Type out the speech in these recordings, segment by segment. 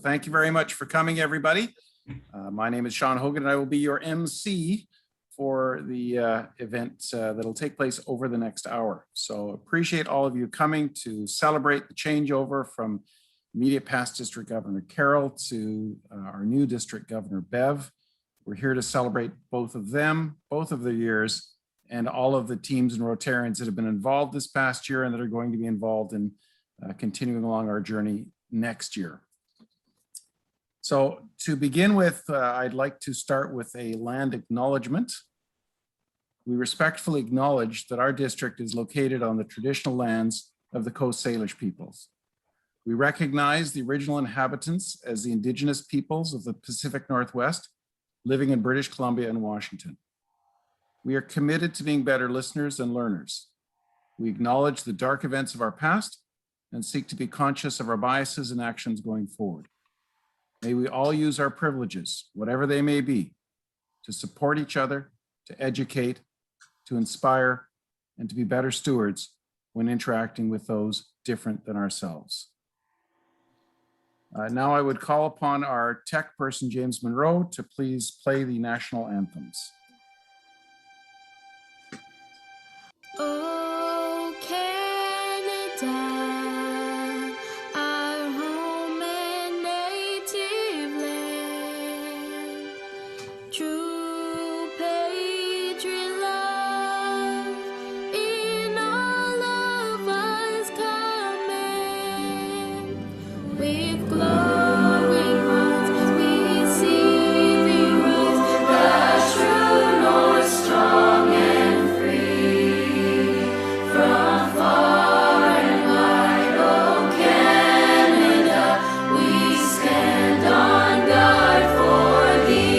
thank you very much for coming, everybody. My name is Sean Hogan, and I will be your MC for the event that'll take place over the next hour. So appreciate all of you coming to celebrate the changeover from immediate past District Governor Carol to our new District Governor Bev. We're here to celebrate both of them, both of their years, and all of the teams and Rotarians that have been involved this past year and that are going to be involved in continuing along our journey next year. So to begin with, I'd like to start with a land acknowledgement. We respectfully acknowledge that our district is located on the traditional lands of the Coast Salish peoples. We recognize the original inhabitants as the Indigenous peoples of the Pacific Northwest living in British Columbia and Washington. We are committed to being better listeners and learners. We acknowledge the dark events of our past and seek to be conscious of our biases and actions going forward. May we all use our privileges, whatever they may be, to support each other, to educate, to inspire, and to be better stewards when interacting with those different than ourselves. Now I would call upon our tech person, James Monroe, to please play the national anthems. Oh, Canada. True patriot love in all of us coming. With glowing hearts we see we rise, the true north strong and free. From far and wide, oh Canada, we stand on guard for thee.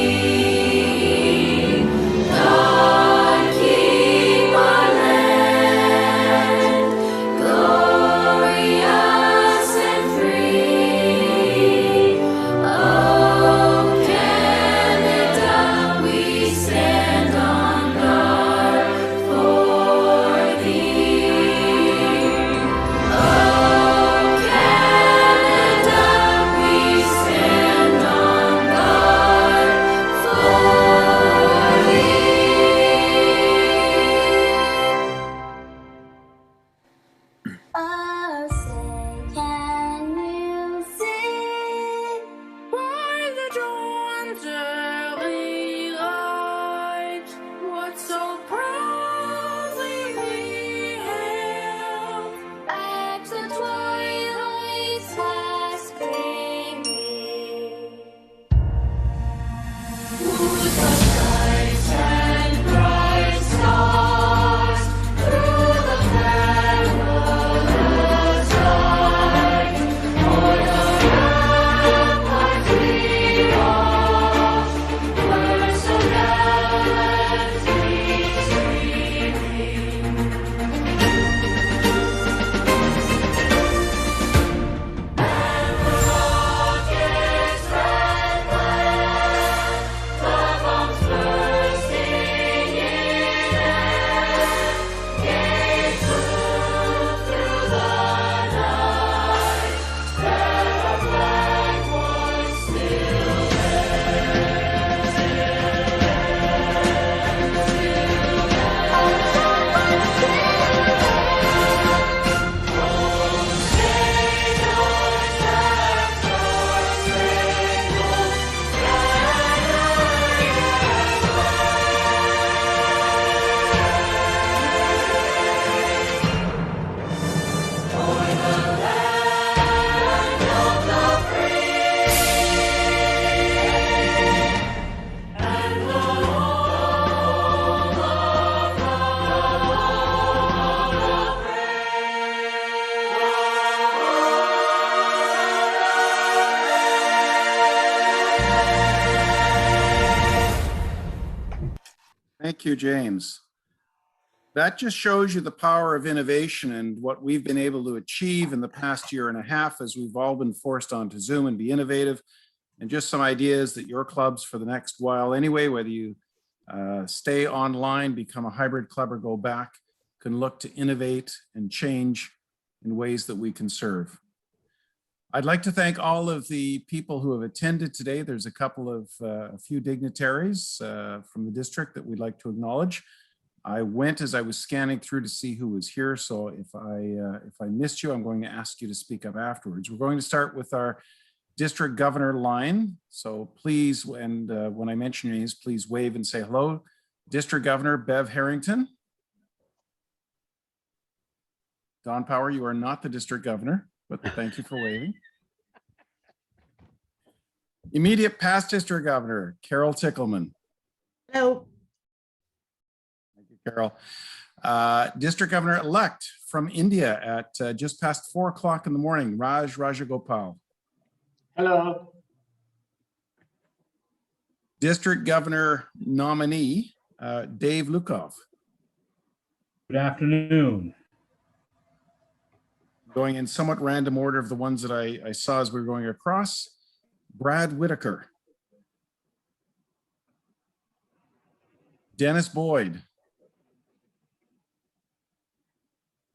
Thank you, James. That just shows you the power of innovation and what we've been able to achieve in the past year and a half as we've all been forced onto Zoom and be innovative, and just some ideas that your clubs for the next while anyway, whether you stay online, become a hybrid club or go back, can look to innovate and change in ways that we can serve. I'd like to thank all of the people who have attended today. There's a couple of a few dignitaries from the district that we'd like to acknowledge. I went as I was scanning through to see who was here. So if I missed you, I'm going to ask you to speak up afterwards. We're going to start with our district governor line. So please, and when I mention your names, please wave and say hello. District Governor Bev Harrington. Don Power, you are not the district governor, but thank you for waving. Immediate past district governor, Carol Tickleman. Hello. Thank you, Carol. District governor-elect from India at just past 4 o'clock in the morning, Raj Rajagopal. Hello. District governor nominee, Dave Lukov. Good afternoon. Going in somewhat random order of the ones that I saw as we were going across, Brad Whitaker. Dennis Boyd.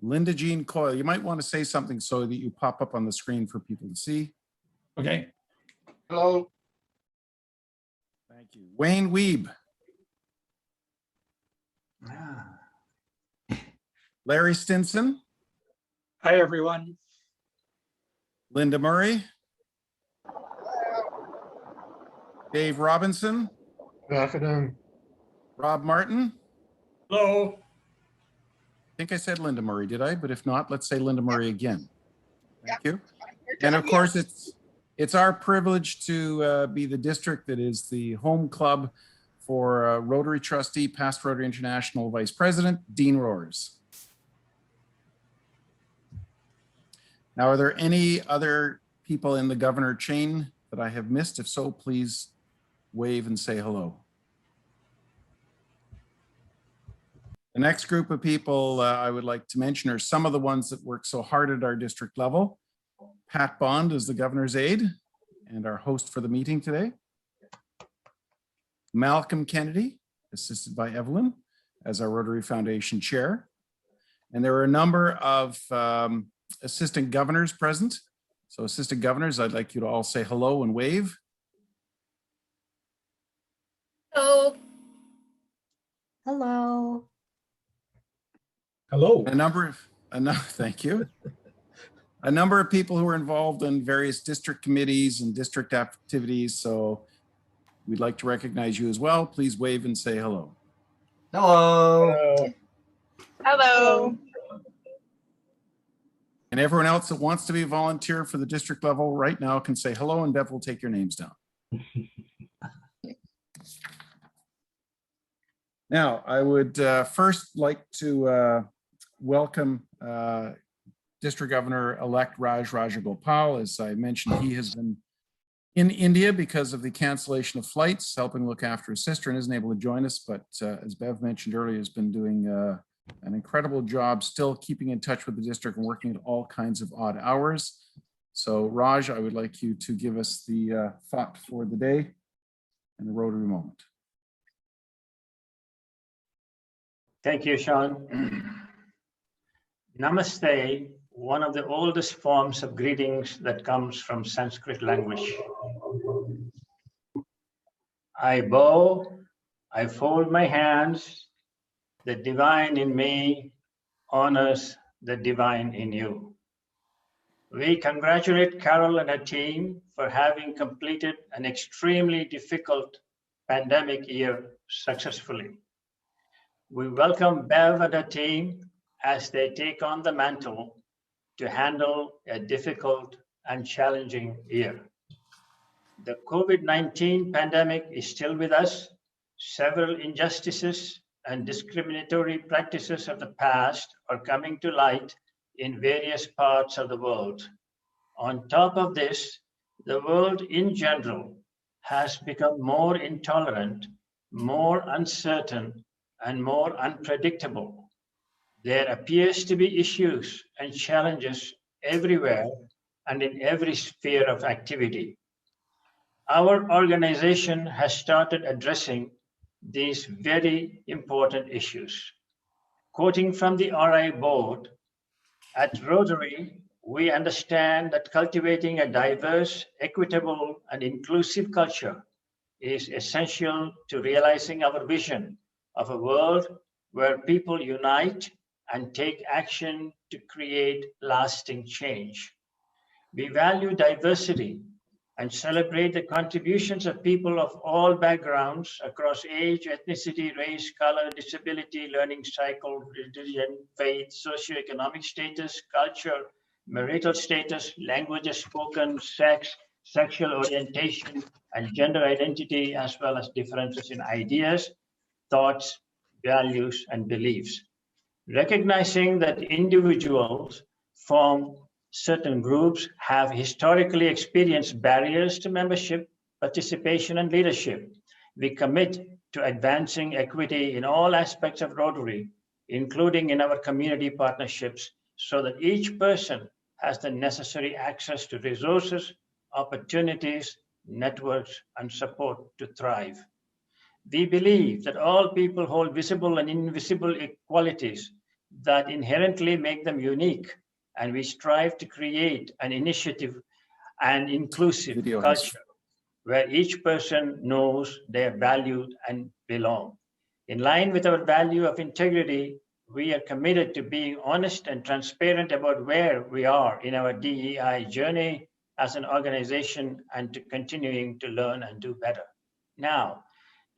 Linda Jean Coyle. You might want to say something so that you pop up on the screen for people to see. Okay. Hello. Thank you. Wayne Weeb. Larry Stinson. Hi, everyone. Linda Murray. Dave Robinson. Good afternoon. Rob Martin. Hello. I think I said Linda Murray, did I? But if not, let's say Linda Murray again. Thank you. And of course, it's our privilege to be the district that is the home club for Rotary trustee, past Rotary International Vice President, Dean Roars. Now, are there any other people in the governor chain that I have missed? If so, please wave and say hello. The next group of people I would like to mention are some of the ones that work so hard at our district level. Pat Bond is the governor's aide and our host for the meeting today. Malcolm Kennedy, assisted by Evelyn, as our Rotary Foundation chair. And there are a number of assistant governors present. So assistant governors, I'd like you to all say hello and wave. Hello. Hello. Hello. Thank you. A number of people who are involved in various district committees and district activities. So we'd like to recognize you as well. Please wave and say hello. Hello. Hello. And everyone else that wants to be a volunteer for the district level right now can say hello and Bev will take your names down. Now, I would first like to welcome District Governor-elect Raj Rajagopal. As I mentioned, he has been in India because of the cancellation of flights, helping look after his sister, and isn't able to join us. But as Bev mentioned earlier, has been doing an incredible job, still keeping in touch with the district and working at all kinds of odd hours. So Raj, I would like you to give us the thought for the day and the Rotary moment. Thank you, Sean. Namaste, one of the oldest forms of greetings that comes from Sanskrit language. I bow, I fold my hands. The divine in me honors the divine in you. We congratulate Carol and her team for having completed an extremely difficult pandemic year successfully. We welcome Bev and her team as they take on the mantle to handle a difficult and challenging year. The COVID-19 pandemic is still with us. Several injustices and discriminatory practices of the past are coming to light in various parts of the world. On top of this, the world in general has become more intolerant, more uncertain, and more unpredictable. There appears to be issues and challenges everywhere and in every sphere of activity. Our organization has started addressing these very important issues. Quoting from the RI board, at Rotary, we understand that cultivating a diverse, equitable, and inclusive culture is essential to realizing our vision of a world where people unite and take action to create lasting change. We value diversity and celebrate the contributions of people of all backgrounds across age, ethnicity, race, color, disability, learning cycle, religion, faith, socioeconomic status, culture, marital status, languages spoken, sex, sexual orientation, and gender identity, as well as differences in ideas, thoughts, values, and beliefs. Recognizing that individuals form certain groups have historically experienced barriers to membership, participation, and leadership. We commit to advancing equity in all aspects of Rotary, including in our community partnerships, so that each person has the necessary access to resources, opportunities, networks, and support to thrive. We believe that all people hold visible and invisible qualities that inherently make them unique, and we strive to create an initiative and inclusive Video has- culture where each person knows they are valued and belong. In line with our value of integrity, we are committed to being honest and transparent about where we are in our DEI journey as an organization and to continuing to learn and do better. Now,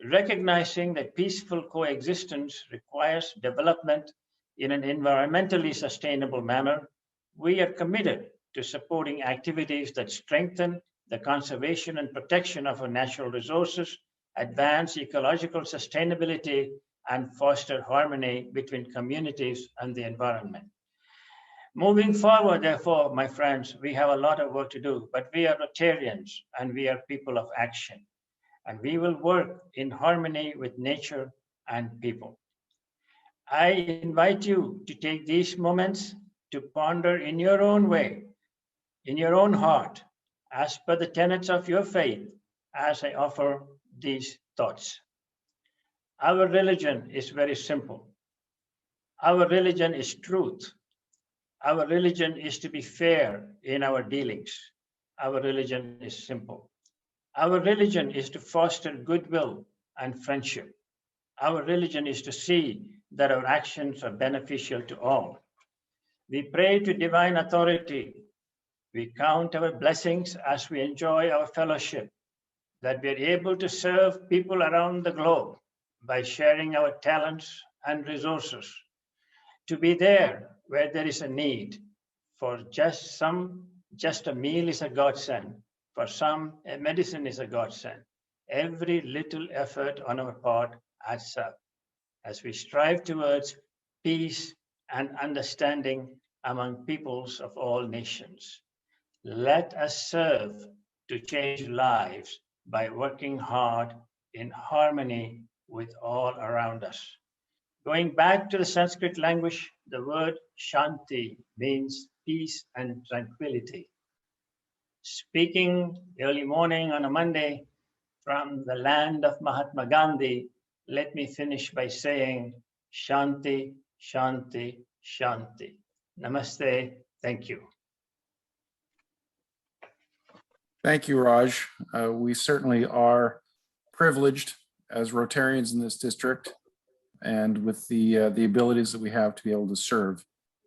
recognizing that peaceful coexistence requires development in an environmentally sustainable manner, we are committed to supporting activities that strengthen the conservation and protection of our natural resources, advance ecological sustainability, and foster harmony between communities and the environment. Moving forward, therefore, my friends, we have a lot of work to do, but we are Rotarians and we are people of action, and we will work in harmony with nature and people. I invite you to take these moments to ponder in your own way, in your own heart, as per the tenets of your faith, as I offer these thoughts. Our religion is very simple. Our religion is truth. Our religion is to be fair in our dealings. Our religion is simple. Our religion is to foster goodwill and friendship. Our religion is to see that our actions are beneficial to all. We pray to divine authority. We count our blessings as we enjoy our fellowship, that we are able to serve people around the globe by sharing our talents and resources, to be there where there is a need. For just a meal is a godsend. For some, a medicine is a godsend. Every little effort on our part adds up as we strive towards peace and understanding among peoples of all nations. Let us serve to change lives by working hard in harmony with all around us. Going back to the Sanskrit language, the word Shanti means peace and tranquility. Speaking early morning on a Monday from the land of Mahatma Gandhi, let me finish by saying Shanti, Shanti, Shanti. Namaste. Thank you. Thank you, Raj. We certainly are privileged as Rotarians in this district and with the abilities that we have to be able to serve.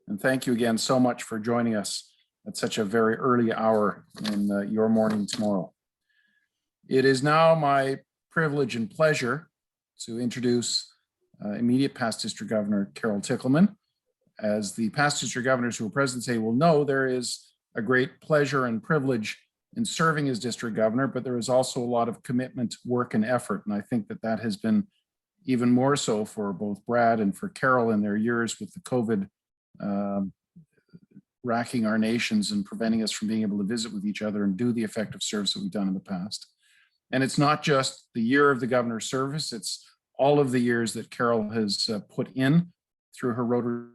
And thank you again so much for joining us at such a very early hour in your morning tomorrow. It is now my privilege and pleasure to introduce immediate past District Governor Carol Tickleman. As the past district governors who are present today will know, there is a great pleasure and privilege in serving as district governor, but there is also a lot of commitment, work, and effort. And I think that that has been even more so for both Brad and for Carol in their years with the COVID racking our nations and preventing us from being able to visit with each other and do the effective service that we've done in the past. And it's not just the year of the governor's service, it's all of the years that Carol has put in through her Rotary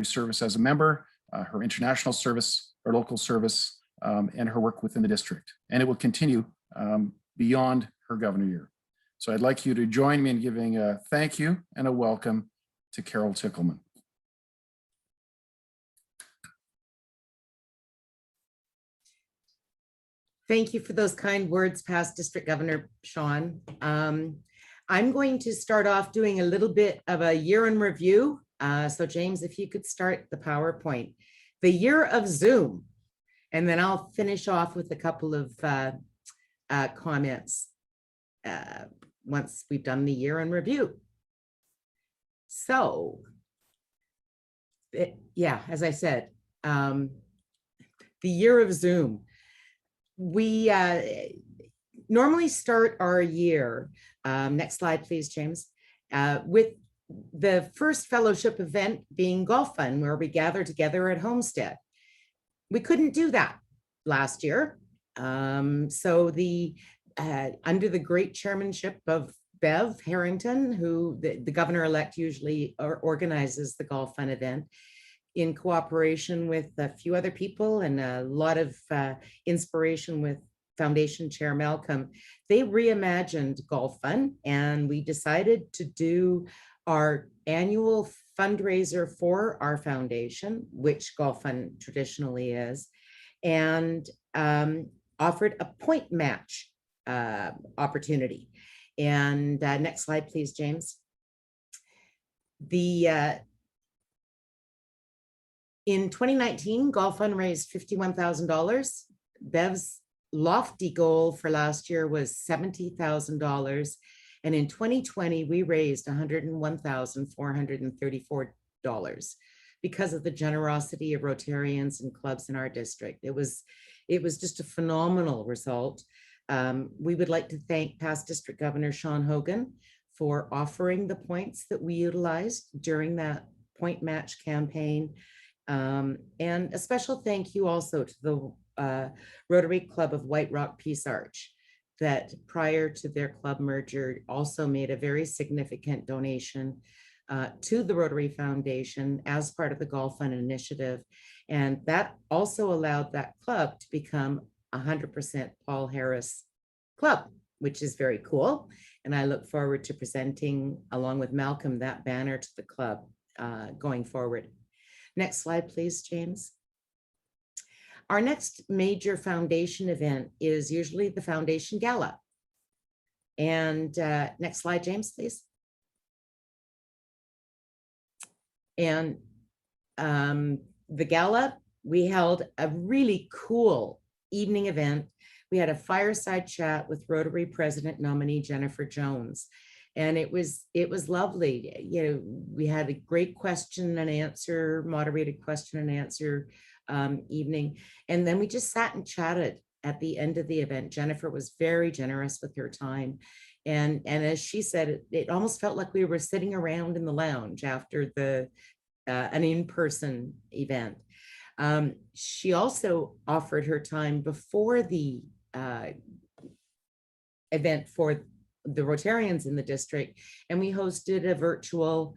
service as a member, her international service, her local service, and her work within the district. And it will continue beyond her governor year. So I'd like you to join me in giving a thank you and a welcome to Carol Tickleman. Thank you for those kind words, past District Governor Sean. I'm going to start off doing a little bit of a year in review. So James, if you could start the PowerPoint. The year of Zoom, and then I'll finish off with a couple of comments once we've done the year in review. So, yeah, as I said, the year of Zoom. We normally start our year, next slide, please, James, with the first fellowship event being Golf Fun, where we gather together at Homestead. We couldn't do that last year. So under the great chairmanship of Bev Harrington, who the governor-elect usually organizes the Golf Fun event, in cooperation with a few other people and a lot of inspiration with Foundation Chair Malcolm, they reimagined Golf Fun, and we decided to do our annual fundraiser for our foundation, which Golf Fun traditionally is, and offered a point match opportunity. And next slide, please, James. In 2019, Golf Fund raised $51,000. Bev's lofty goal for last year was $70,000. And in 2020, we raised $101,434 because of the generosity of Rotarians and clubs in our district. It was just a phenomenal result. We would like to thank past District Governor Sean Hogan for offering the points that we utilized during that point match campaign. And a special thank you also to the Rotary Club of White Rock Peace Arch, that prior to their club merger also made a very significant donation to the Rotary Foundation as part of the Golf Fund initiative. And that also allowed that club to become 100% Paul Harris Club, which is very cool. And I look forward to presenting, along with Malcolm, that banner to the club going forward. Next slide, please, James. Our next major foundation event is usually the Foundation Gala. And next slide, James, please. And the gala, we held a really cool evening event. We had a fireside chat with Rotary President nominee Jennifer Jones. And it was lovely. You know, we had a great question and answer, moderated question and answer evening. And then we just sat and chatted at the end of the event. Jennifer was very generous with her time. And as she said, it almost felt like we were sitting around in the lounge after an in-person event. She also offered her time before the event for the Rotarians in the district, and we hosted a virtual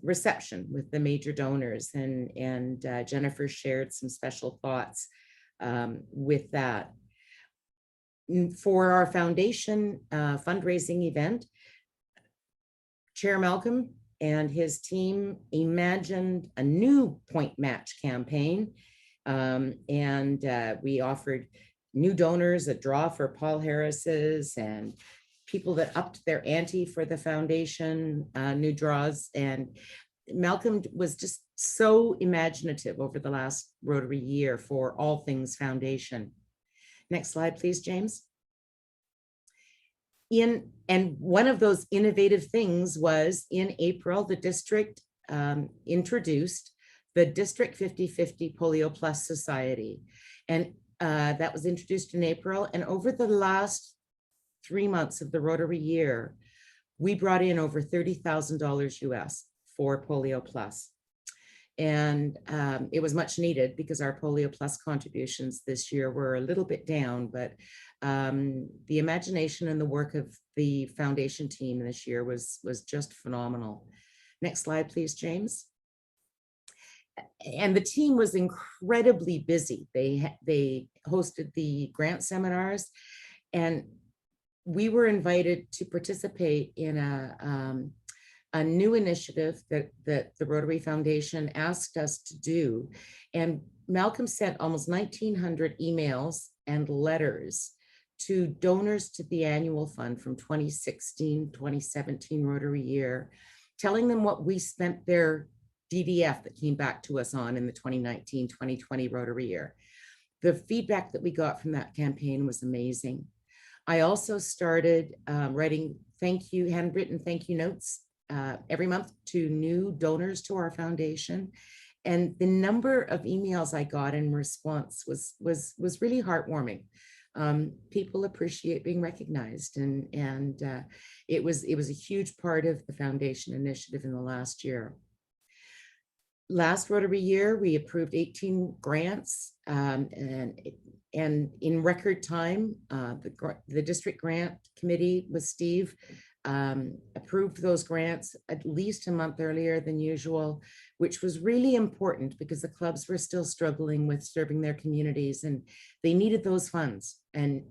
reception with the major donors, and Jennifer shared some special thoughts with that. For our foundation fundraising event, Chair Malcolm and his team imagined a new point match campaign, and we offered new donors a draw for Paul Harris's, and people that upped their ante for the foundation, new draws. And Malcolm was just so imaginative over the last Rotary year for all things foundation. Next slide, please, James. And one of those innovative things was in April, the district introduced the District 50/50 Polio Plus Society. And that was introduced in April. And over the last 3 months of the Rotary year, we brought in over $30,000 US for Polio Plus. And it was much needed because our Polio Plus contributions this year were a little bit down, but the imagination and the work of the foundation team this year was just phenomenal. Next slide, please, James. And the team was incredibly busy. They hosted the grant seminars, and we were invited to participate in a new initiative that the Rotary Foundation asked us to do. And Malcolm sent almost 1,900 emails and letters to donors to the annual fund from 2016, 2017 Rotary year, telling them what we spent their DDF that came back to us on in the 2019, 2020 Rotary year. The feedback that we got from that campaign was amazing. I also started writing handwritten thank you notes every month to new donors to our foundation. And the number of emails I got in response was really heartwarming. People appreciate being recognized, and it was a huge part of the foundation initiative in the last year. Last Rotary year, we approved 18 grants, and in record time, the district grant committee with Steve approved those grants at least a month earlier than usual, which was really important because the clubs were still struggling with serving their communities, and they needed those funds and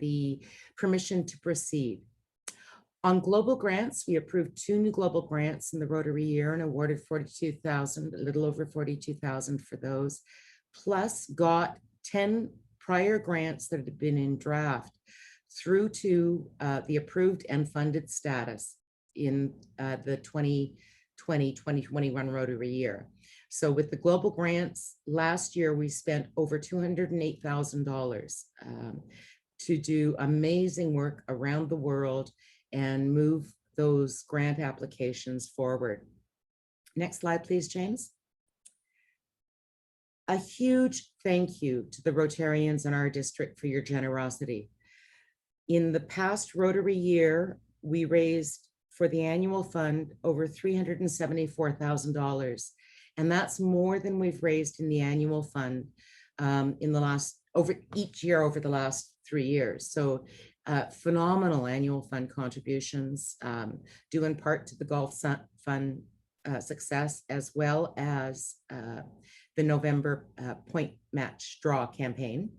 the permission to proceed. On global grants, we approved 2 new global grants in the Rotary year and awarded 42,000, a little over 42,000 for those, plus got 10 prior grants that had been in draft through to the approved and funded status in the 2020-2021 Rotary year. So with the global grants, last year we spent over $208,000 to do amazing work around the world and move those grant applications forward. Next slide, please, James. A huge thank you to the Rotarians in our district for your generosity. In the past Rotary year, we raised for the annual fund over $374,000. And that's more than we've raised in the annual fund each year over the last 3 years. So phenomenal annual fund contributions, due in part to the golf fund success, as well as the November point match draw campaign.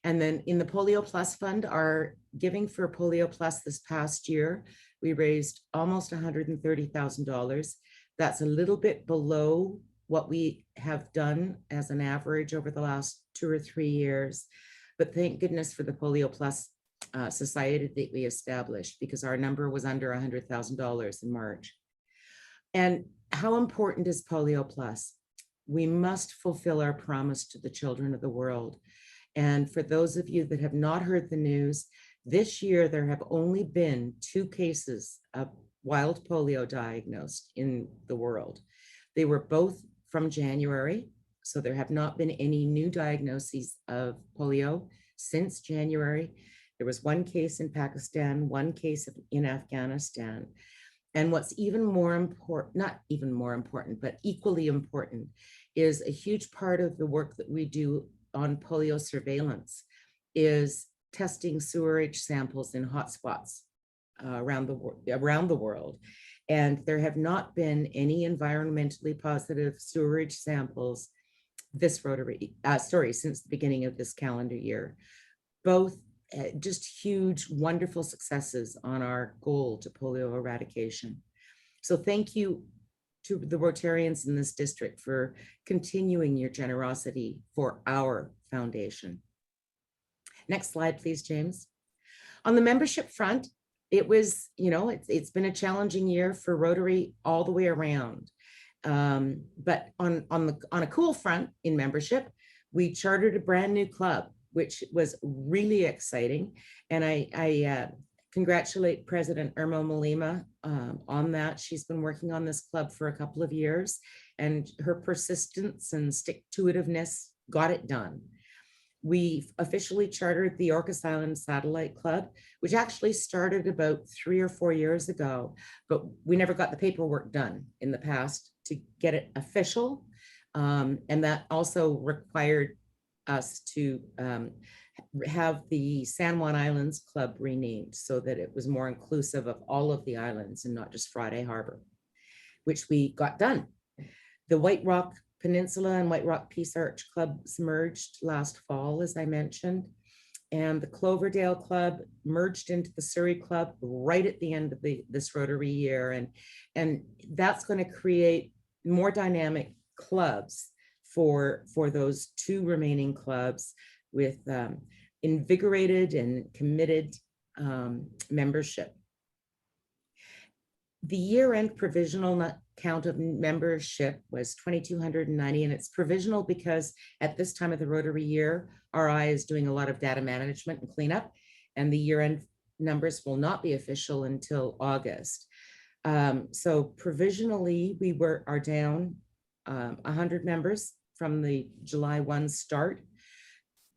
And then in the Polio Plus Fund, our giving for Polio Plus this past year, we raised almost $130,000. That's a little bit below what we have done as an average over the last 2 or 3 years. But thank goodness for the Polio Plus Society that we established, because our number was under $100,000 in March. And how important is Polio Plus? We must fulfill our promise to the children of the world. And for those of you that have not heard the news, this year there have only been 2 cases of wild polio diagnosed in the world. They were both from January, so there have not been any new diagnoses of polio since January. There was 1 case in Pakistan, 1 case in Afghanistan. And what's even more important, not even more important, but equally important, is a huge part of the work that we do on polio surveillance is testing sewerage samples in hotspots around the world. And there have not been any environmentally positive sewerage samples this Rotary, since the beginning of this calendar year. Both just huge, wonderful successes on our goal to polio eradication. So thank you to the Rotarians in this district for continuing your generosity for our foundation. Next slide, please, James. On the membership front, it was, it's been a challenging year for Rotary all the way around. But on a cool front in membership, we chartered a brand new club, which was really exciting. And I congratulate President Irma Malima on that. She's been working on this club for a couple of years, and her persistence and stick-to-itiveness got it done. We officially chartered the Orcas Island Satellite Club, which actually started about 3 or 4 years ago, but we never got the paperwork done in the past to get it official. And that also required us to have the San Juan Islands Club renamed so that it was more inclusive of all of the islands and not just Friday Harbor, which we got done. The White Rock Peninsula and White Rock Peace Arch Clubs merged last fall, as I mentioned, and the Cloverdale Club merged into the Surrey Club right at the end of this Rotary year, and that's going to create more dynamic clubs for those 2 remaining clubs with invigorated and committed membership. The year-end provisional count of membership was 2,290, and it's provisional because at this time of the Rotary year, RI is doing a lot of data management and cleanup, and the year-end numbers will not be official until August. So provisionally, we are down 100 members from the July 1 start.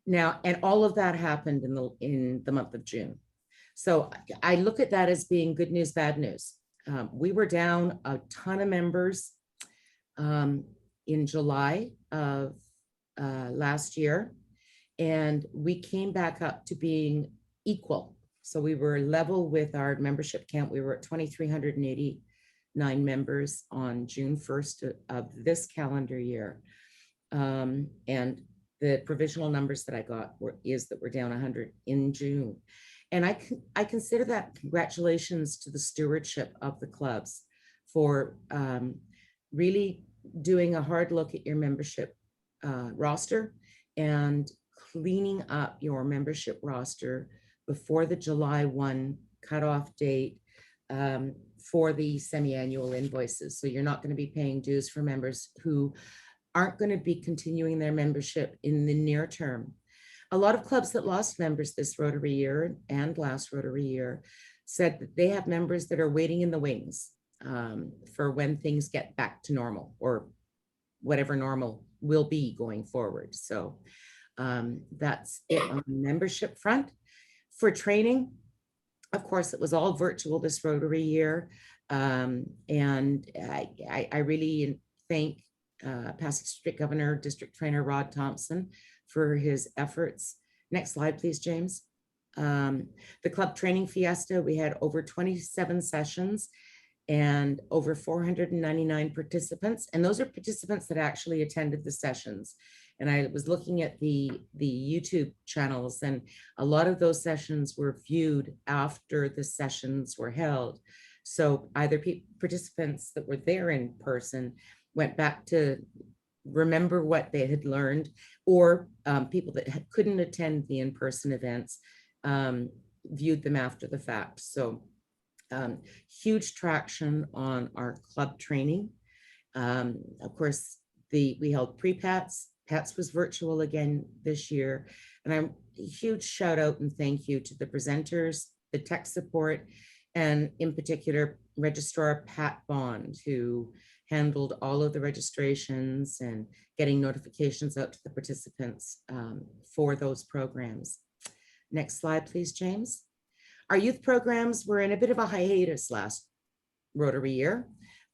Now, and all of that happened in the month of June. So I look at that as being good news, bad news. We were down a ton of members in July of last year, and we came back up to being equal. So we were level with our membership count. We were at 2,389 members on June 1st of this calendar year. And the provisional numbers that I got is that we're down 100 in June. And I consider that congratulations to the stewardship of the clubs for really doing a hard look at your membership roster and cleaning up your membership roster before the July 1 cutoff date for the semi-annual invoices. So you're not going to be paying dues for members who aren't going to be continuing their membership in the near term. A lot of clubs that lost members this Rotary year and last Rotary year said that they have members that are waiting in the wings for when things get back to normal, or whatever normal will be going forward. So that's it on the membership front. For training, of course, it was all virtual this Rotary year. And I really thank past District Governor, District Trainer Rod Thompson for his efforts. Next slide, please, James. The club training fiesta, we had over 27 sessions and over 499 participants. And those are participants that actually attended the sessions. And I was looking at the YouTube channels, and a lot of those sessions were viewed after the sessions were held. So either participants that were there in person went back to remember what they had learned, or people that couldn't attend the in-person events viewed them after the fact. So huge traction on our club training. Of course, we held pre-PATS. PATS was virtual again this year. And a huge shout out and thank you to the presenters, the tech support, and in particular, Registrar Pat Bond, who handled all of the registrations and getting notifications out to the participants for those programs. Next slide, please, James. Our youth programs were in a bit of a hiatus last Rotary year.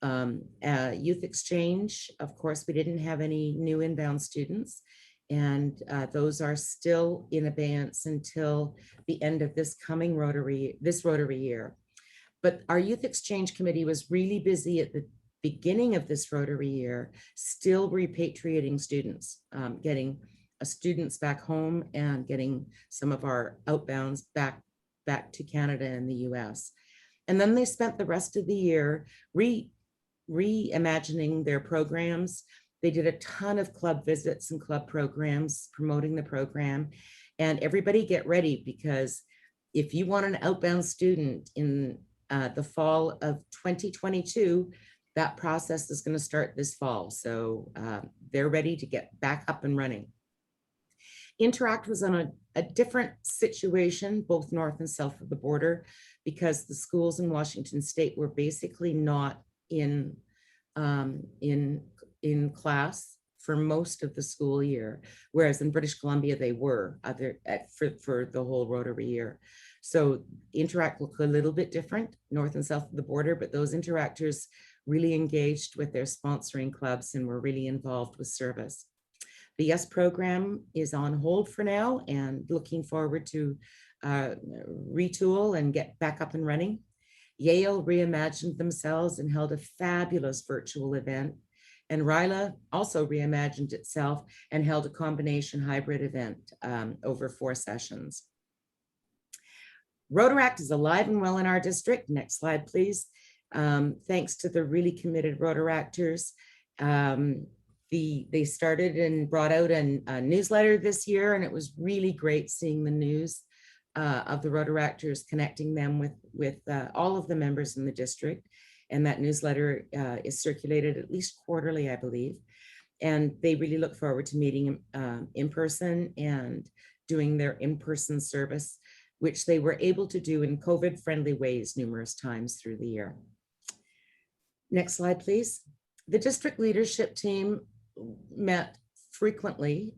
Youth exchange, of course, we didn't have any new inbound students, and those are still in abeyance until the end of this coming Rotary year. But our youth exchange committee was really busy at the beginning of this Rotary year, still repatriating students, getting students back home and getting some of our outbounds back to Canada and the US. And then they spent the rest of the year reimagining their programs. They did a ton of club visits and club programs, promoting the program. And everybody get ready, because if you want an outbound student in the fall of 2022, that process is going to start this fall. So they're ready to get back up and running. Interact was on a different situation, both north and south of the border, because the schools in Washington State were basically not in class for most of the school year, whereas in British Columbia they were for the whole Rotary year. So Interact looked a little bit different north and south of the border, but those interactors really engaged with their sponsoring clubs and were really involved with service. The YES program is on hold for now, and looking forward to retool and get back up and running. Yale reimagined themselves and held a fabulous virtual event. And RILA also reimagined itself and held a combination hybrid event over 4 sessions. Rotaract is alive and well in our district. Next slide, please. Thanks to the really committed Rotaractors. They started and brought out a newsletter this year, and it was really great seeing the news of the Rotaractors, connecting them with all of the members in the district. And that newsletter is circulated at least quarterly, I believe. And they really look forward to meeting in person and doing their in-person service, which they were able to do in COVID-friendly ways numerous times through the year. Next slide, please. The district leadership team met frequently.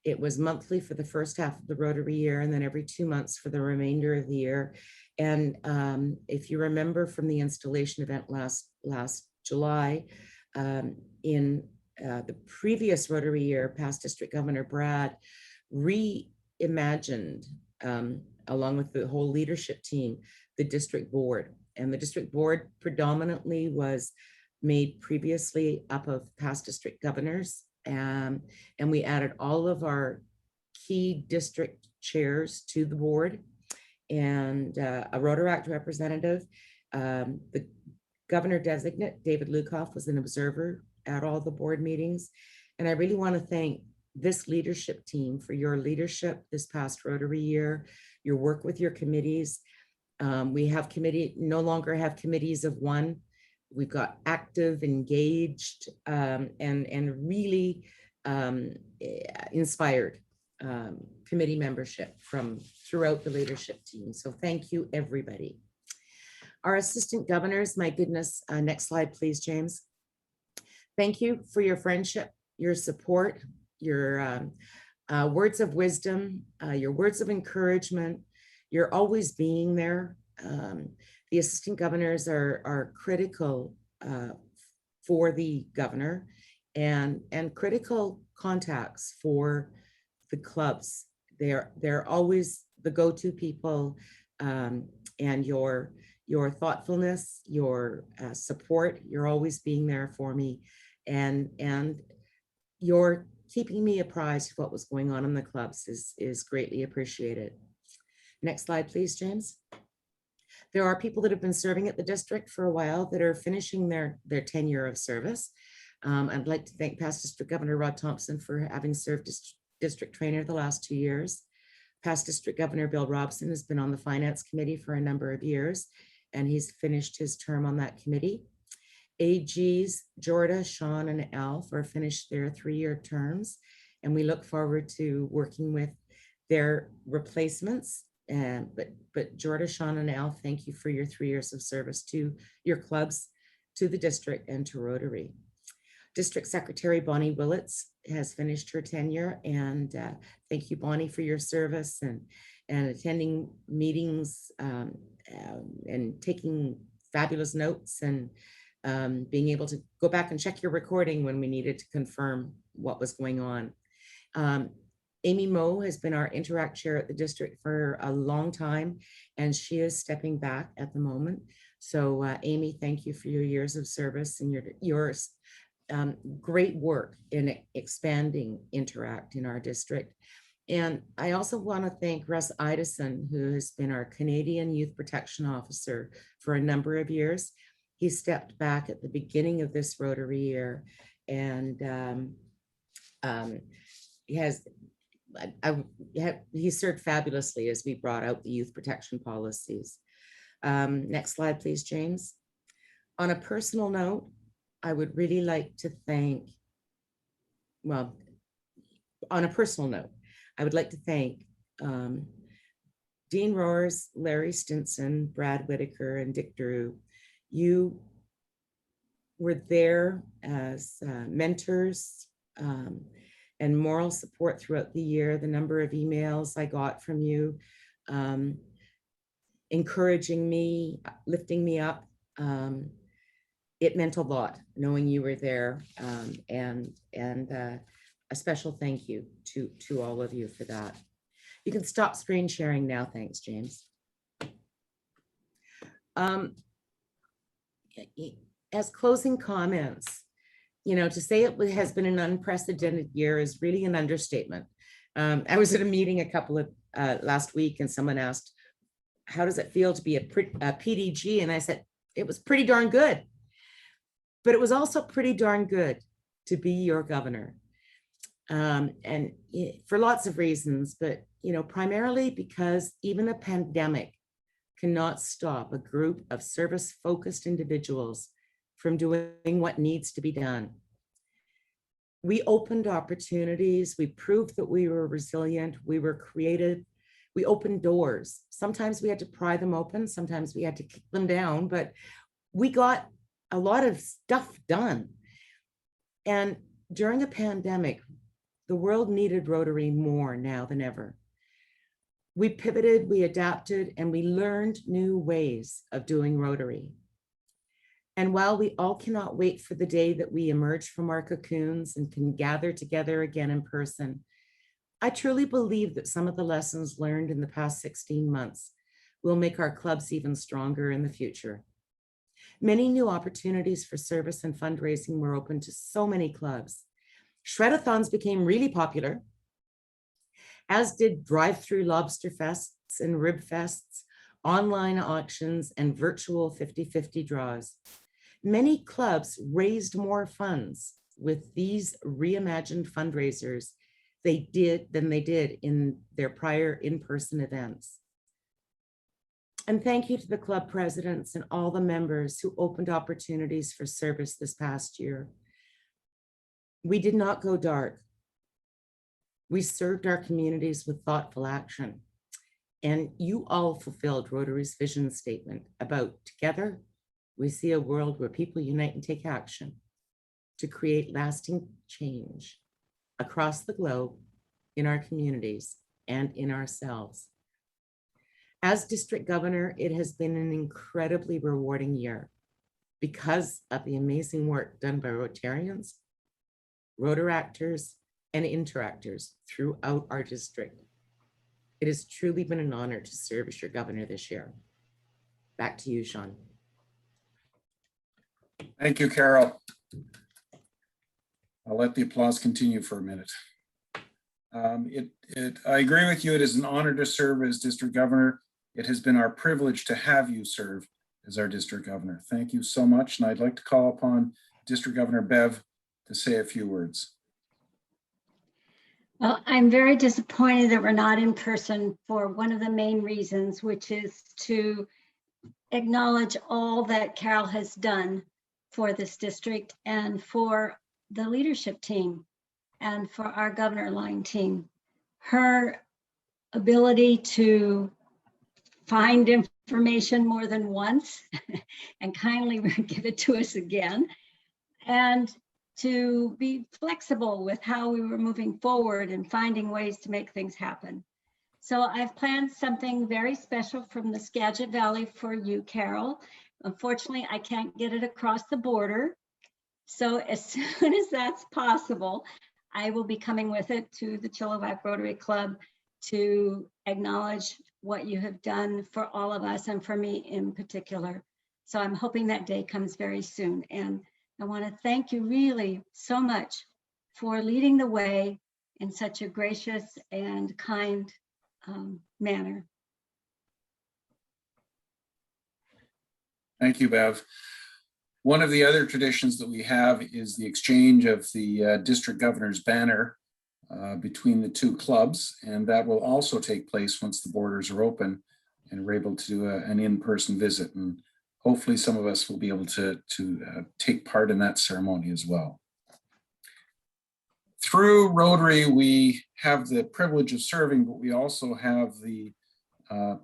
It was monthly for the first half of the Rotary year, and then every 2 months for the remainder of the year. And if you remember from the installation event last July, in the previous Rotary year, past District Governor Brad reimagined, along with the whole leadership team, the district board. And the district board predominantly was made previously up of past district governors. And we added all of our key district chairs to the board and a Rotaract representative. The governor designate, David Lukoff, was an observer at all the board meetings. And I really want to thank this leadership team for your leadership this past Rotary year, your work with your committees. We have no longer have committees of one. We've got active, engaged, and really inspired committee membership from throughout the leadership team. So thank you, everybody. Our assistant governors, my goodness, next slide, please, James. Thank you for your friendship, your support, your words of wisdom, your words of encouragement. You're always being there. The assistant governors are critical for the governor and critical contacts for the clubs. They're always the go-to people, and your thoughtfulness, your support, you're always being there for me, and you're keeping me apprised of what was going on in the clubs is greatly appreciated. Next slide, please, James. There are people that have been serving at the district for a while that are finishing their tenure of service. I'd like to thank past District Governor Rod Thompson for having served as district trainer the last 2 years. Past District Governor Bill Robson has been on the Finance Committee for a number of years, and he's finished his term on that committee. AGs Jorda, Sean, and Alf are finished their 3-year terms, and we look forward to working with their replacements. But Jorda, Sean, and Al, thank you for your 3 years of service to your clubs, to the district, and to Rotary. District Secretary Bonnie Willits has finished her tenure, and thank you, Bonnie, for your service and attending meetings and taking fabulous notes and being able to go back and check your recording when we needed to confirm what was going on. Amy Moe has been our Interact Chair at the district for a long time, and she is stepping back at the moment. So Amy, thank you for your years of service and your great work in expanding Interact in our district. And I also want to thank Russ Idison, who has been our Canadian Youth Protection Officer for a number of years. He stepped back at the beginning of this Rotary year, and he served fabulously as we brought out the youth protection policies. Next slide, please, James. On a personal note, I would really like to thank, well, on a personal note, I would like to thank Dean Roars, Larry Stinson, Brad Whitaker, and Dick Drew. You were there as mentors and moral support throughout the year. The number of emails I got from you, encouraging me, lifting me up, it meant a lot knowing you were there, and a special thank you to all of you for that. You can stop screen sharing now. Thanks, James. As closing comments, you know, to say it has been an unprecedented year is really an understatement. I was at a meeting a couple of last week, and someone asked, how does it feel to be a PDG? And I said, it was pretty darn good. But it was also pretty darn good to be your governor. For lots of reasons, but primarily because even a pandemic cannot stop a group of service-focused individuals from doing what needs to be done. We opened opportunities. We proved that we were resilient. We were creative. We opened doors. Sometimes we had to pry them open. Sometimes we had to kick them down, but we got a lot of stuff done. And during a pandemic, the world needed Rotary more now than ever. We pivoted, we adapted, and we learned new ways of doing Rotary. And while we all cannot wait for the day that we emerge from our cocoons and can gather together again in person, I truly believe that some of the lessons learned in the past 16 months will make our clubs even stronger in the future. Many new opportunities for service and fundraising were open to so many clubs. Shred-a-thons became really popular, as did drive-through lobster fests and rib fests, online auctions, and virtual 50-50 draws. Many clubs raised more funds with these reimagined fundraisers than they did in their prior in-person events. And thank you to the club presidents and all the members who opened opportunities for service this past year. We did not go dark. We served our communities with thoughtful action. And you all fulfilled Rotary's vision statement about together, we see a world where people unite and take action to create lasting change across the globe, in our communities, and in ourselves. As district governor, it has been an incredibly rewarding year because of the amazing work done by Rotarians, Rotaractors, and interactors throughout our district. It has truly been an honor to serve as your governor this year. Back to you, Sean. Thank you, Carol. I'll let the applause continue for a minute. I agree with you. It is an honor to serve as district governor. It has been our privilege to have you serve as our district governor. Thank you so much. And I'd like to call upon District Governor Bev to say a few words. Well, I'm very disappointed that we're not in person for one of the main reasons, which is to acknowledge all that Carol has done for this district and for the leadership team and for our governor line team. Her ability to find information more than once and kindly give it to us again, and to be flexible with how we were moving forward and finding ways to make things happen. So I've planned something very special from the Skagit Valley for you, Carol. Unfortunately, I can't get it across the border. So as soon as that's possible, I will be coming with it to the Chilliwack Rotary Club to acknowledge what you have done for all of us and for me in particular. So I'm hoping that day comes very soon. And I want to thank you really so much for leading the way in such a gracious and kind manner. Thank you, Bev. One of the other traditions that we have is the exchange of the district governor's banner between the two clubs, and that will also take place once the borders are open and we're able to do an in-person visit. And hopefully some of us will be able to take part in that ceremony as well. Through Rotary, we have the privilege of serving, but we also have the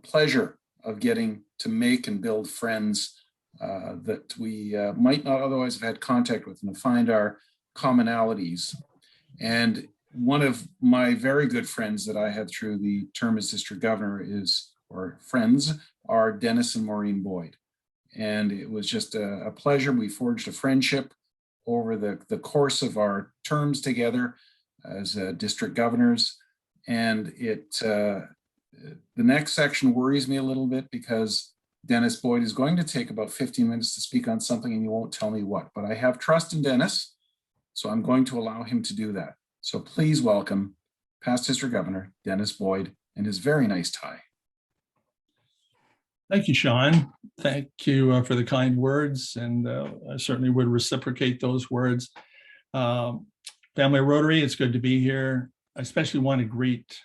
pleasure of getting to make and build friends that we might not otherwise have had contact with, and to find our commonalities. And one of my very good friends that I had through the term as district governor are Dennis and Maureen Boyd. And it was just a pleasure. We forged a friendship over the course of our terms together as district governors. And the next section worries me a little bit because Dennis Boyd is going to take about 15 minutes to speak on something and you won't tell me what, but I have trust in Dennis, so I'm going to allow him to do that. So please welcome past district governor Dennis Boyd and his very nice tie. Thank you, Sean. Thank you for the kind words, and I certainly would reciprocate those words. Family Rotary, it's good to be here. I especially want to greet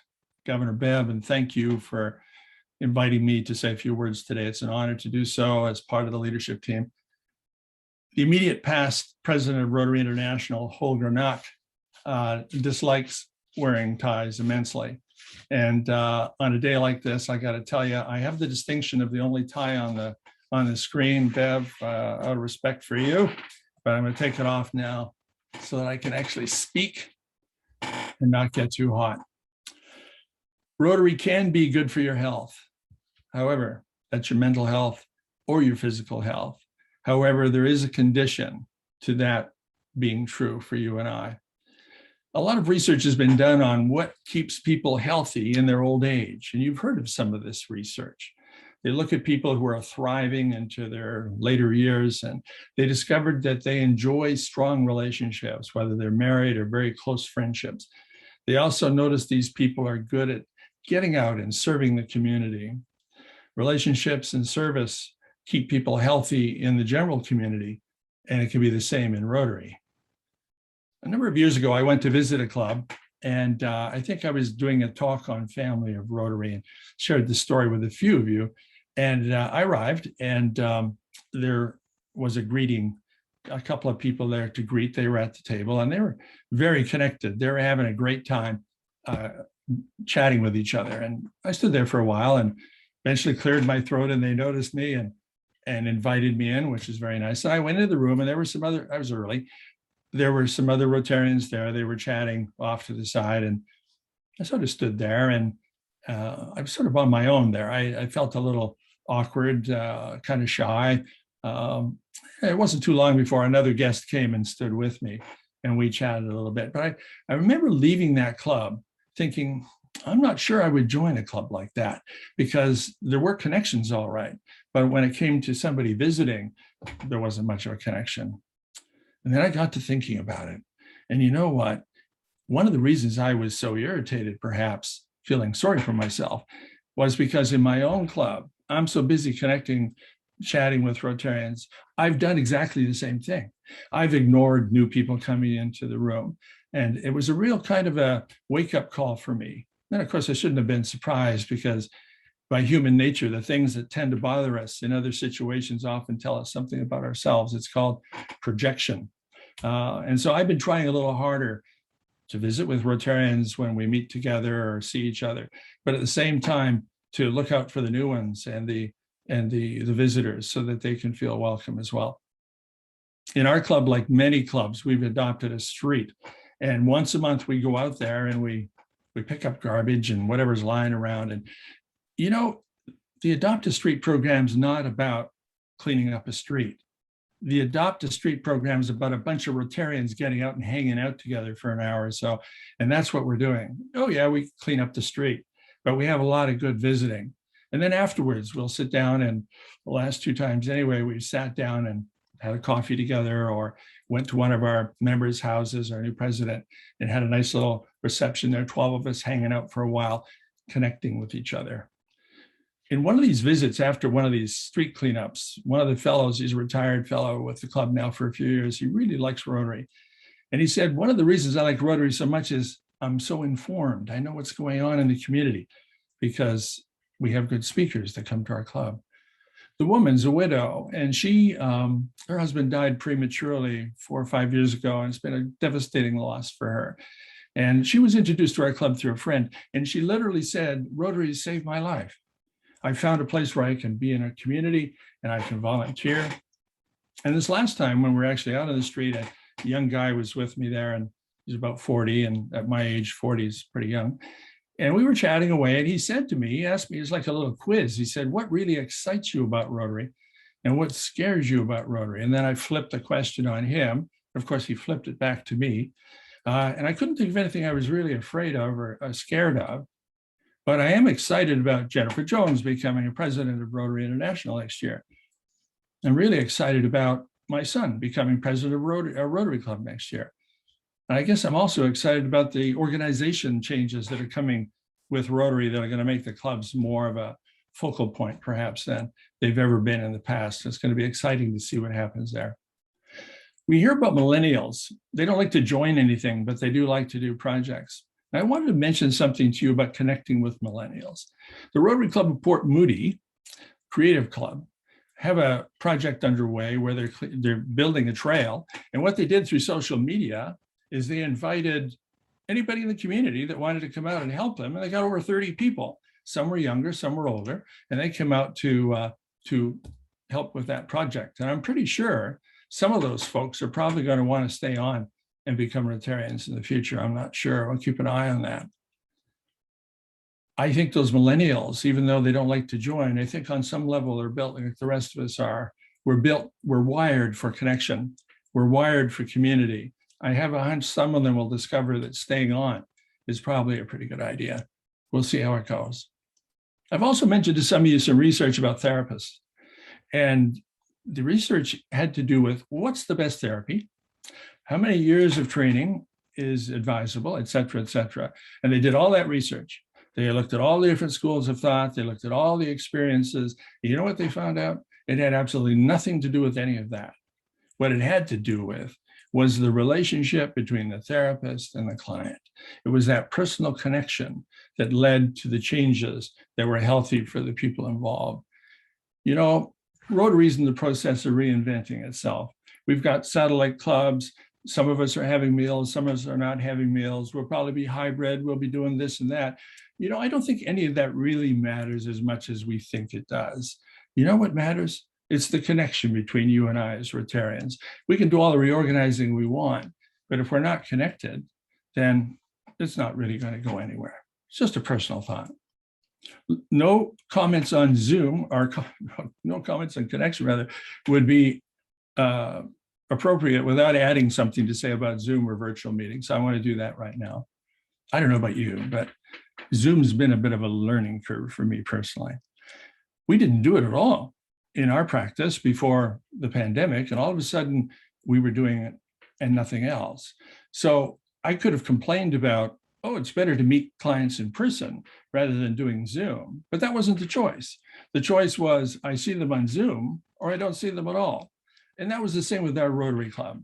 Governor Bev and thank you for inviting me to say a few words today. It's an honor to do so as part of the leadership team. The immediate past president of Rotary International, Holger Nuck, dislikes wearing ties immensely. And on a day like this, I got to tell you, I have the distinction of the only tie on the screen, Bev, out of respect for you, but I'm going to take it off now so that I can actually speak and not get too hot. Rotary can be good for your health. However, that's your mental health or your physical health. However, there is a condition to that being true for you and I. A lot of research has been done on what keeps people healthy in their old age. And you've heard of some of this research. They look at people who are thriving into their later years, and they discovered that they enjoy strong relationships, whether they're married or very close friendships. They also noticed these people are good at getting out and serving the community. Relationships and service keep people healthy in the general community, and it can be the same in Rotary. A number of years ago, I went to visit a club, and I think I was doing a talk on family of Rotary and shared the story with a few of you. And I arrived, and there was a greeting, a couple of people there to greet. They were at the table, and they were very connected. They were having a great time chatting with each other. And I stood there for a while and eventually cleared my throat, and they noticed me and invited me in, which is very nice. So I went into the room, and there were some other, I was early. There were some other Rotarians there. They were chatting off to the side, and I sort of stood there, and I was sort of on my own there. I felt a little awkward, kind of shy. It wasn't too long before another guest came and stood with me, and we chatted a little bit. But I remember leaving that club thinking, I'm not sure I would join a club like that, because there were connections all right. But when it came to somebody visiting, there wasn't much of a connection. And then I got to thinking about it. And you know what? One of the reasons I was so irritated, perhaps feeling sorry for myself, was because in my own club, I'm so busy connecting, chatting with Rotarians. I've done exactly the same thing. I've ignored new people coming into the room. And it was a real kind of a wake-up call for me. And of course, I shouldn't have been surprised, because by human nature, the things that tend to bother us in other situations often tell us something about ourselves. It's called projection. And so I've been trying a little harder to visit with Rotarians when we meet together or see each other, but at the same time to look out for the new ones and the visitors so that they can feel welcome as well. In our club, like many clubs, we've adopted a street, and once a month we go out there and we pick up garbage and whatever's lying around. And you know, the Adopt a Street program is not about cleaning up a street. The Adopt a Street program is about a bunch of Rotarians getting out and hanging out together for an hour or so. And that's what we're doing. Oh yeah, we clean up the street, but we have a lot of good visiting. And then afterwards, we'll sit down, and the last 2 times anyway, we sat down and had a coffee together, or went to one of our members' houses, our new president, and had a nice little reception there, 12 of us hanging out for a while, connecting with each other. In one of these visits, after one of these street cleanups, one of the fellows, he's a retired fellow with the club now for a few years, he really likes Rotary. And he said, one of the reasons I like Rotary so much is I'm so informed. I know what's going on in the community because we have good speakers that come to our club. The woman's a widow, and she, her husband died prematurely 4 or 5 years ago, and it's been a devastating loss for her. And she was introduced to our club through a friend, and she literally said, Rotary saved my life. I found a place where I can be in a community and I can volunteer. And this last time when we were actually out on the street, a young guy was with me there, and he's about 40, and at my age, 40 is pretty young. And we were chatting away, and he said to me, he asked me, it's like a little quiz. He said, what really excites you about Rotary and what scares you about Rotary? And then I flipped the question on him. Of course, he flipped it back to me. And I couldn't think of anything I was really afraid of or scared of. But I am excited about Jennifer Jones becoming a president of Rotary International next year. I'm really excited about my son becoming president of Rotary Club next year. And I guess I'm also excited about the organization changes that are coming with Rotary that are going to make the clubs more of a focal point, perhaps, than they've ever been in the past. It's going to be exciting to see what happens there. We hear about millennials. They don't like to join anything, but they do like to do projects. And I wanted to mention something to you about connecting with millennials. The Rotary Club of Port Moody Creative Club have a project underway where they're building a trail. And what they did through social media is they invited anybody in the community that wanted to come out and help them. And they got over 30 people. Some were younger, some were older, and they came out to help with that project. And I'm pretty sure some of those folks are probably going to want to stay on and become Rotarians in the future. I'm not sure. I'll keep an eye on that. I think those millennials, even though they don't like to join, I think on some level they're built like the rest of us are. We're wired for connection. We're wired for community. I have a hunch some of them will discover that staying on is probably a pretty good idea. We'll see how it goes. I've also mentioned to some of you some research about therapists. And the research had to do with what's the best therapy, how many years of training is advisable, et cetera, et cetera. And they did all that research. They looked at all the different schools of thought. They looked at all the experiences. You know what they found out? It had absolutely nothing to do with any of that. What it had to do with was the relationship between the therapist and the client. It was that personal connection that led to the changes that were healthy for the people involved. You know, Rotary's in the process of reinventing itself. We've got satellite clubs. Some of us are having meals. Some of us are not having meals. We'll probably be hybrid. We'll be doing this and that. You know, I don't think any of that really matters as much as we think it does. You know what matters? It's the connection between you and I as Rotarians. We can do all the reorganizing we want, but if we're not connected, then it's not really going to go anywhere. It's just a personal thought. No comments on Zoom, or no comments on connection, rather, would be appropriate without adding something to say about Zoom or virtual meetings. So I want to do that right now. I don't know about you, but Zoom's been a bit of a learning curve for me personally. We didn't do it at all in our practice before the pandemic, and all of a sudden we were doing it and nothing else. So I could have complained about, oh, it's better to meet clients in person rather than doing Zoom, but that wasn't the choice. The choice was I see them on Zoom or I don't see them at all. And that was the same with our Rotary Club.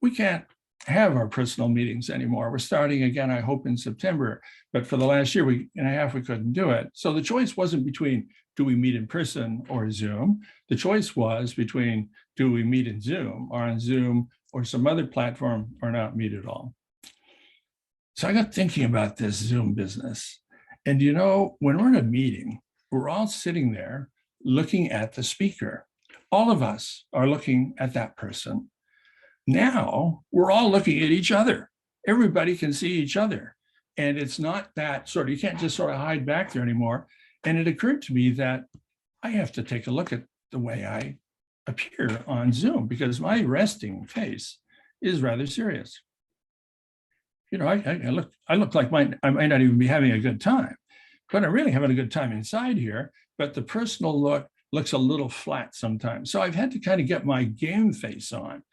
We can't have our personal meetings anymore. We're starting again, I hope, in September, but for the last year and a half, we couldn't do it. So the choice wasn't between do we meet in person or Zoom? The choice was between do we meet in Zoom or on Zoom or some other platform or not meet at all. So I got thinking about this Zoom business. And you know, when we're in a meeting, we're all sitting there looking at the speaker. All of us are looking at that person. Now we're all looking at each other. Everybody can see each other. And it's not that sort of, you can't just sort of hide back there anymore. And it occurred to me that I have to take a look at the way I appear on Zoom because my resting face is rather serious. You know, I look like I might not even be having a good time, but I'm really having a good time inside here. But the personal look looks a little flat sometimes. So I've had to kind of get my game face on.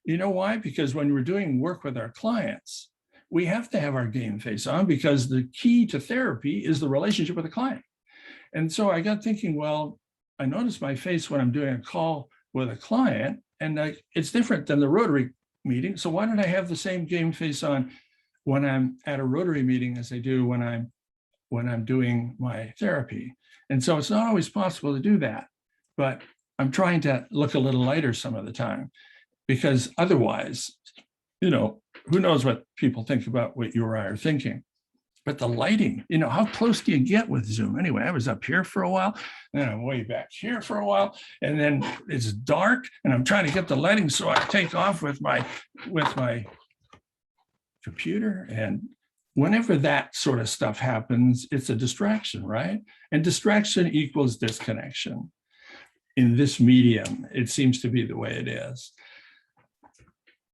You know why? Because when we're doing work with our clients, we have to have our game face on because the key to therapy is the relationship with the client. And so I got thinking, well, I notice my face when I'm doing a call with a client, and it's different than the Rotary meeting. So why don't I have the same game face on when I'm at a Rotary meeting as I do when I'm doing my therapy? And so it's not always possible to do that, but I'm trying to look a little lighter some of the time because otherwise, you know, who knows what people think about what you or I are thinking. But the lighting, you know, how close do you get with Zoom? Anyway, I was up here for a while, then I'm way back here for a while, and then it's dark, and I'm trying to get the lighting, so I take off with my computer. And whenever that sort of stuff happens, it's a distraction, right? And distraction equals disconnection. In this medium, it seems to be the way it is.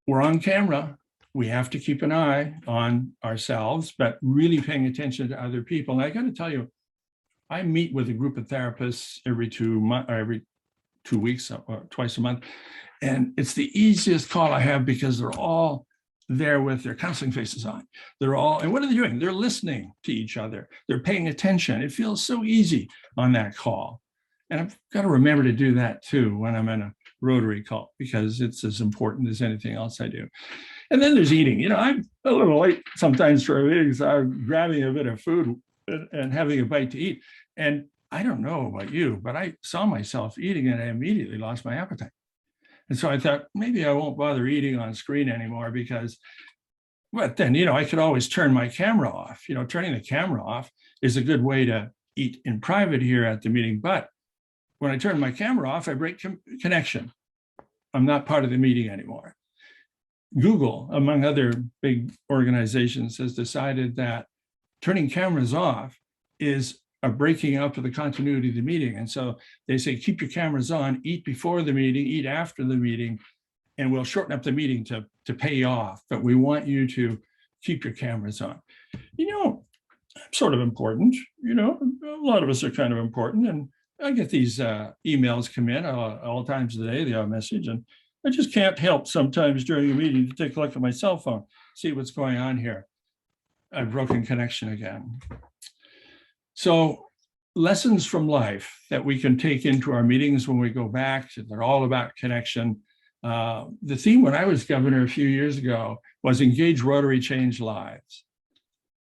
We're on camera. We have to keep an eye on ourselves, but really paying attention to other people. And I got to tell you, I meet with a group of therapists every 2 weeks or twice a month. And it's the easiest call I have because they're all there with their counseling faces on. And what are they doing? They're listening to each other. They're paying attention. It feels so easy on that call. And I've got to remember to do that too when I'm in a Rotary call because it's as important as anything else I do. And then there's eating. You know, I'm a little late sometimes for meetings. I'm grabbing a bit of food and having a bite to eat. And I don't know about you, but I saw myself eating and I immediately lost my appetite. And so I thought maybe I won't bother eating on screen anymore because, but then, you know, I could always turn my camera off. You know, turning the camera off is a good way to eat in private here at the meeting. But when I turn my camera off, I break connection. I'm not part of the meeting anymore. Google, among other big organizations, has decided that turning cameras off is a breaking up of the continuity of the meeting. And so they say, keep your cameras on, eat before the meeting, eat after the meeting, and we'll shorten up the meeting to pay off. But we want you to keep your cameras on. You know, I'm sort of important, you know, a lot of us are kind of important. And I get these emails come in all times of the day, the message, and I just can't help sometimes during a meeting to take a look at my cell phone, see what's going on here. I've broken connection again. So lessons from life that we can take into our meetings when we go back, they're all about connection. The theme when I was governor a few years ago was engage Rotary, change lives.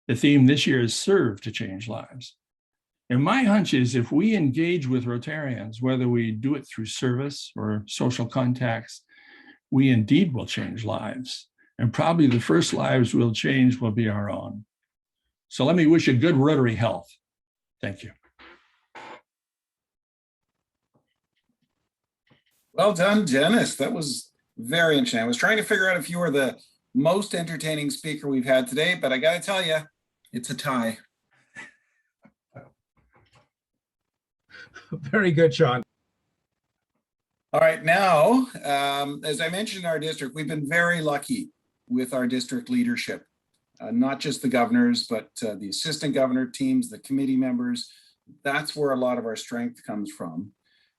The theme this year is serve to change lives. And my hunch is if we engage with Rotarians, whether we do it through service or social contacts, we indeed will change lives. And probably the first lives we'll change will be our own. So let me wish you good Rotary health. Thank you. Well done, Dennis. That was very interesting. I was trying to figure out if you were the most entertaining speaker we've had today, but I got to tell you, it's a tie. Very good, Sean. All right, now, as I mentioned in our district, we've been very lucky with our district leadership, not just the governors, but the assistant governor teams, the committee members. That's where a lot of our strength comes from.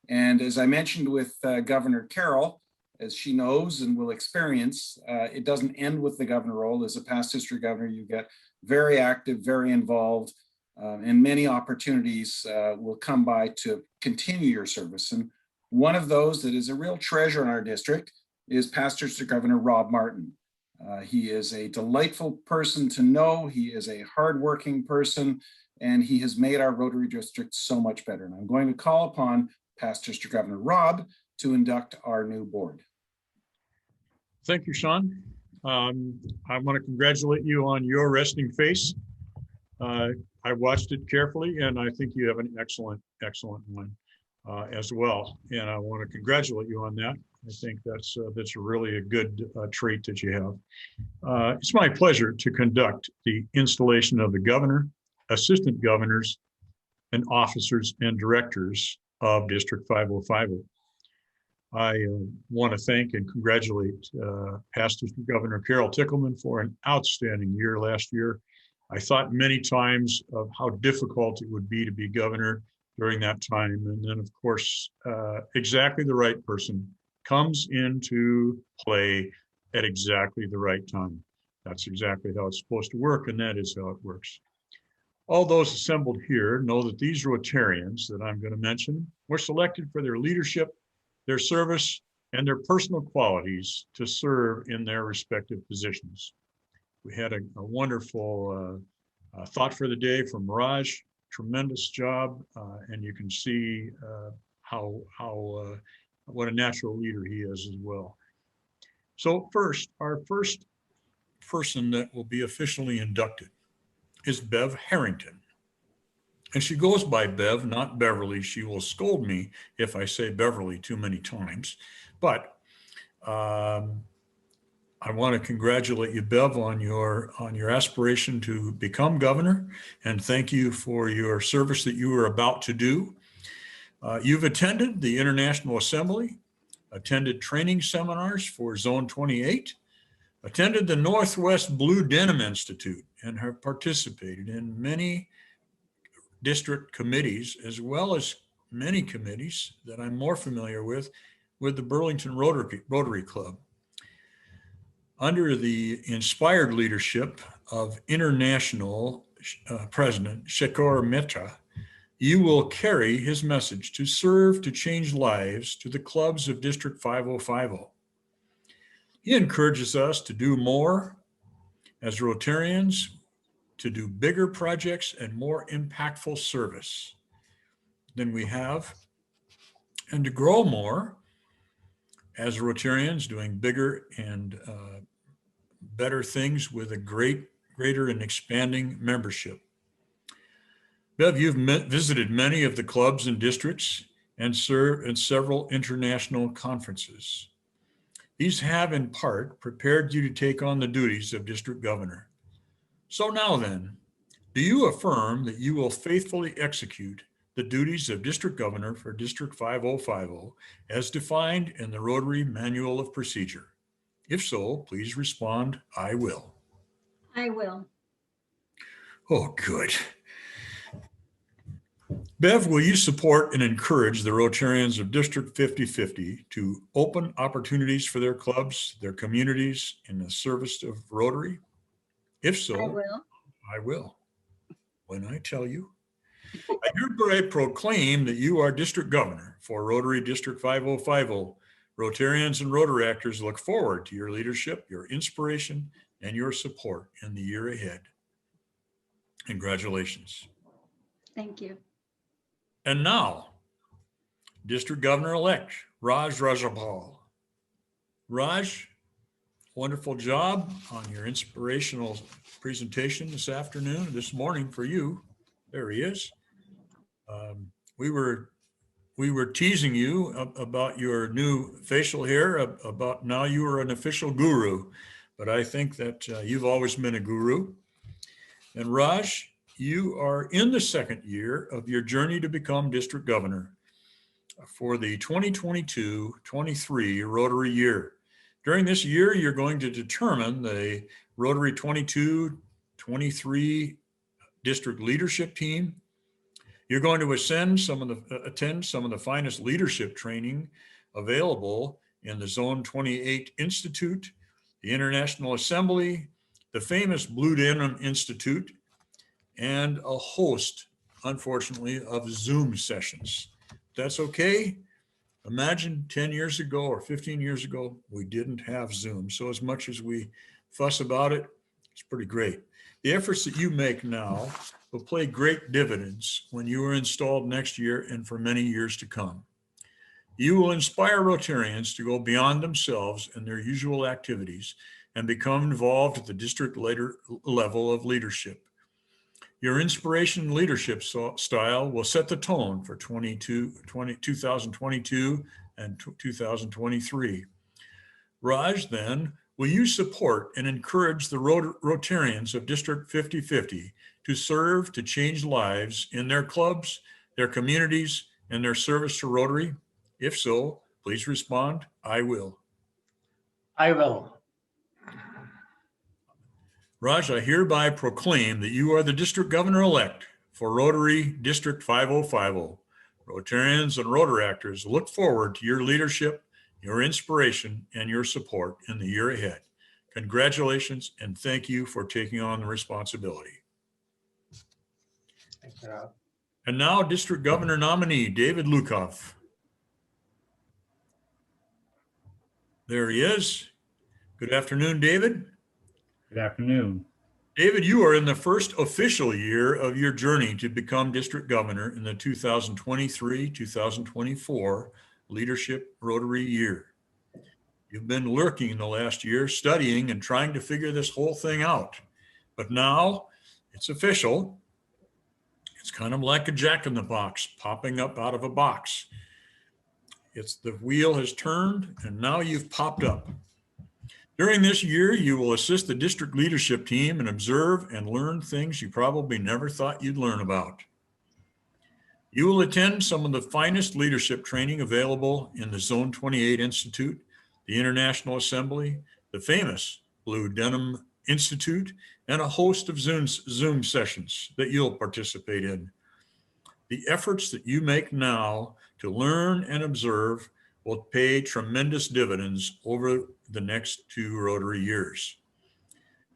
And as I mentioned with Governor Carol, as she knows and will experience, it doesn't end with the governor role. As a past district governor, you get very active, very involved, and many opportunities will come by to continue your service. And one of those that is a real treasure in our district is past district governor Rob Martin. He is a delightful person to know. He is a hardworking person, and he has made our Rotary district so much better. And I'm going to call upon past district governor Rob to induct our new board. Thank you, Sean. I want to congratulate you on your resting face. I watched it carefully, and I think you have an excellent one as well. And I want to congratulate you on that. I think that's really a good trait that you have. It's my pleasure to conduct the installation of the governor, assistant governors, and officers and directors of District 5050. I want to thank and congratulate past District Governor Carol Tickleman for an outstanding year last year. I thought many times of how difficult it would be to be governor during that time. And then, of course, exactly the right person comes into play at exactly the right time. That's exactly how it's supposed to work, and that is how it works. All those assembled here know that these Rotarians that I'm going to mention were selected for their leadership, their service, and their personal qualities to serve in their respective positions. We had a wonderful thought for the day from Raj, tremendous job, and you can see what a natural leader he is as well. So first, our first person that will be officially inducted is Bev Harrington. And she goes by Bev, not Beverly. She will scold me if I say Beverly too many times. But I want to congratulate you, Bev, on your aspiration to become governor, and thank you for your service that you are about to do. You've attended the International Assembly, attended training seminars for Zone 28, attended the Northwest Blue Denim Institute, and have participated in many district committees, as well as many committees that I'm more familiar with the Burlington Rotary Club. Under the inspired leadership of International President Shekhar Mehta, you will carry his message to serve to change lives to the clubs of District 5050. He encourages us to do more as Rotarians, to do bigger projects and more impactful service than we have, and to grow more as Rotarians, doing bigger and better things with a greater and expanding membership. Bev, you've visited many of the clubs and districts and served in several international conferences. These have in part prepared you to take on the duties of district governor. So now then, do you affirm that you will faithfully execute the duties of district governor for District 5050 as defined in the Rotary Manual of Procedure? If so, please respond, I will. I will. Oh, good. Bev, will you support and encourage the Rotarians of District 5050 to open opportunities for their clubs, their communities in the service of Rotary? If so, I will. I will. When I tell you, I hereby proclaim that you are district governor for Rotary District 5050. Rotarians and Rotary actors look forward to your leadership, your inspiration, and your support in the year ahead. Congratulations. Thank you. And now, District Governor-elect Raj Rajapal. Raj, wonderful job on your inspirational presentation this afternoon, this morning for you. There he is. We were teasing you about your new facial hair, about now you are an official guru, but I think that you've always been a guru. And Raj, you are in the second year of your journey to become district governor for the 2022-23 Rotary year. During this year, you're going to determine the Rotary 22-23 district leadership team. You're going to attend some of the finest leadership training available in the Zone 28 Institute, the International Assembly, the famous Blue Denim Institute, and a host, unfortunately, of Zoom sessions. That's okay. Imagine 10 years ago or 15 years ago, we didn't have Zoom. So as much as we fuss about it, it's pretty great. The efforts that you make now will pay great dividends when you are installed next year and for many years to come. You will inspire Rotarians to go beyond themselves and their usual activities and become involved at the district level of leadership. Your inspiration and leadership style will set the tone for 2022 and 2023. Raj, then, will you support and encourage the Rotarians of District 5050 to serve to change lives in their clubs, their communities, and their service to Rotary? If so, please respond, I will. I will. Raj, I hereby proclaim that you are the district governor-elect for Rotary District 5050. Rotarians and Rotary actors look forward to your leadership, your inspiration, and your support in the year ahead. Congratulations, and thank you for taking on the responsibility. Thanks, Rob. And now, District Governor nominee, David Lukoff. There he is. Good afternoon, David. Good afternoon. David, you are in the first official year of your journey to become district governor in the 2023-2024 Leadership Rotary year. You've been lurking the last year, studying and trying to figure this whole thing out. But now it's official. It's kind of like a jack-in-the-box popping up out of a box. It's the wheel has turned and now you've popped up. During this year, you will assist the district leadership team and observe and learn things you probably never thought you'd learn about. You will attend some of the finest leadership training available in the Zone 28 Institute, the International Assembly, the famous Blue Denim Institute, and a host of Zoom sessions that you'll participate in. The efforts that you make now to learn and observe will pay tremendous dividends over the next 2 Rotary years.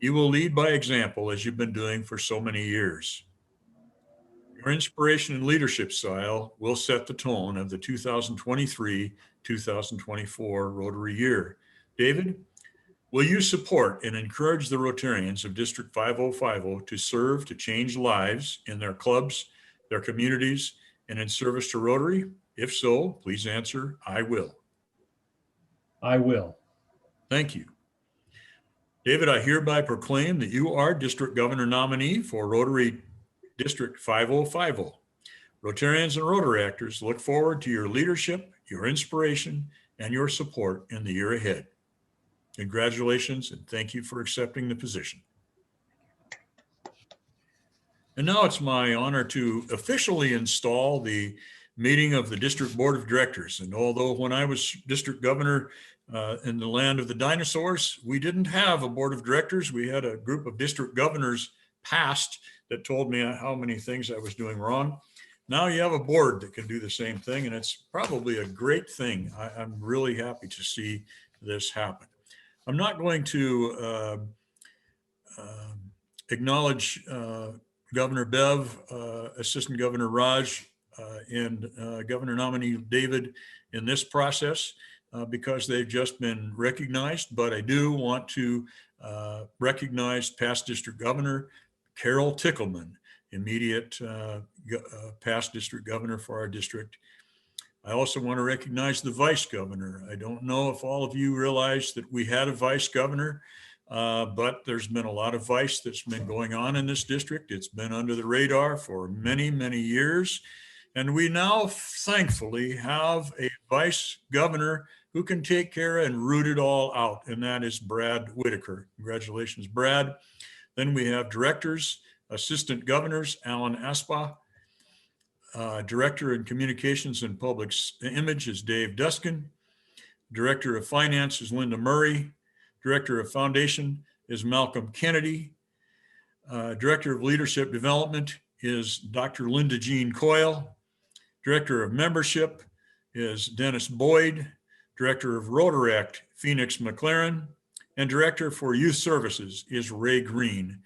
You will lead by example as you've been doing for so many years. Your inspiration and leadership style will set the tone of the 2023-2024 Rotary year. David, will you support and encourage the Rotarians of District 5050 to serve to change lives in their clubs, their communities, and in service to Rotary? If so, please answer, I will. I will. Thank you. David, I hereby proclaim that you are District Governor nominee for Rotary District 5050. Rotarians and Rotary actors look forward to your leadership, your inspiration, and your support in the year ahead. Congratulations and thank you for accepting the position. And now it's my honor to officially install the meeting of the District Board of Directors. And although when I was District Governor in the land of the dinosaurs, we didn't have a Board of Directors. We had a group of District Governors past that told me how many things I was doing wrong. Now you have a board that can do the same thing, and it's probably a great thing. I'm really happy to see this happen. I'm not going to acknowledge Governor Bev, Assistant Governor Raj, and Governor nominee David in this process because they've just been recognized, but I do want to recognize past District Governor Carol Tickleman, immediate past District Governor for our district. I also want to recognize the Vice Governor. I don't know if all of you realize that we had a Vice Governor, but there's been a lot of vice that's been going on in this district. It's been under the radar for many, many years. And we now thankfully have a Vice Governor who can take care and root it all out. And that is Brad Whitaker. Congratulations, Brad. Then we have directors, Assistant Governors, Alan Aspa. Director in Communications and Public Image is Dave Duskin. Director of Finance is Linda Murray. Director of Foundation is Malcolm Kennedy. Director of Leadership Development is Dr. Linda Jean Coyle. Director of Membership is Dennis Boyd. Director of Rotaract, Phoenix McLaren. And Director for Youth Services is Ray Green.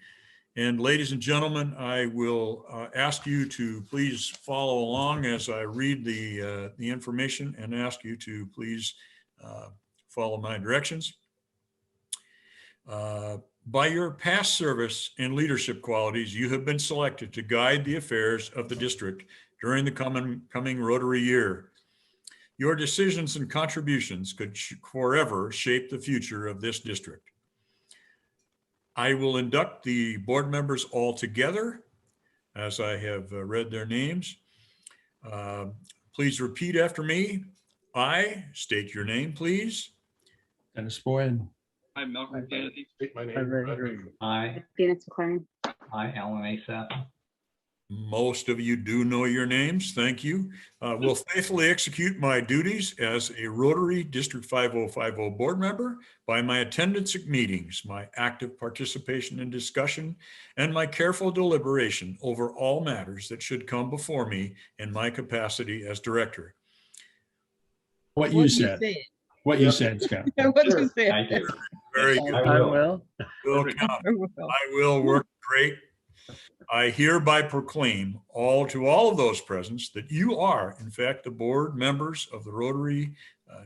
And ladies and gentlemen, I will ask you to please follow along as I read the information and ask you to please follow my directions. By your past service and leadership qualities, you have been selected to guide the affairs of the district during the coming Rotary year. Your decisions and contributions could forever shape the future of this district. I will induct the board members all together as I have read their names. Please repeat after me. I state your name, please. Dennis Boyd. Hi, Malcolm Kennedy. Hi, Phoenix McLaren. hi, Alan Asap. Most of you do know your names. Thank you. Will faithfully execute my duties as a Rotary District 5050 board member by my attendance at meetings, my active participation in discussion, and my careful deliberation over all matters that should come before me in my capacity as director. What you said. What you said, Scott. What you said. Thank you. Very good. I will. Will count. I will work great. I hereby proclaim to all of those present that you are, in fact, the board members of the Rotary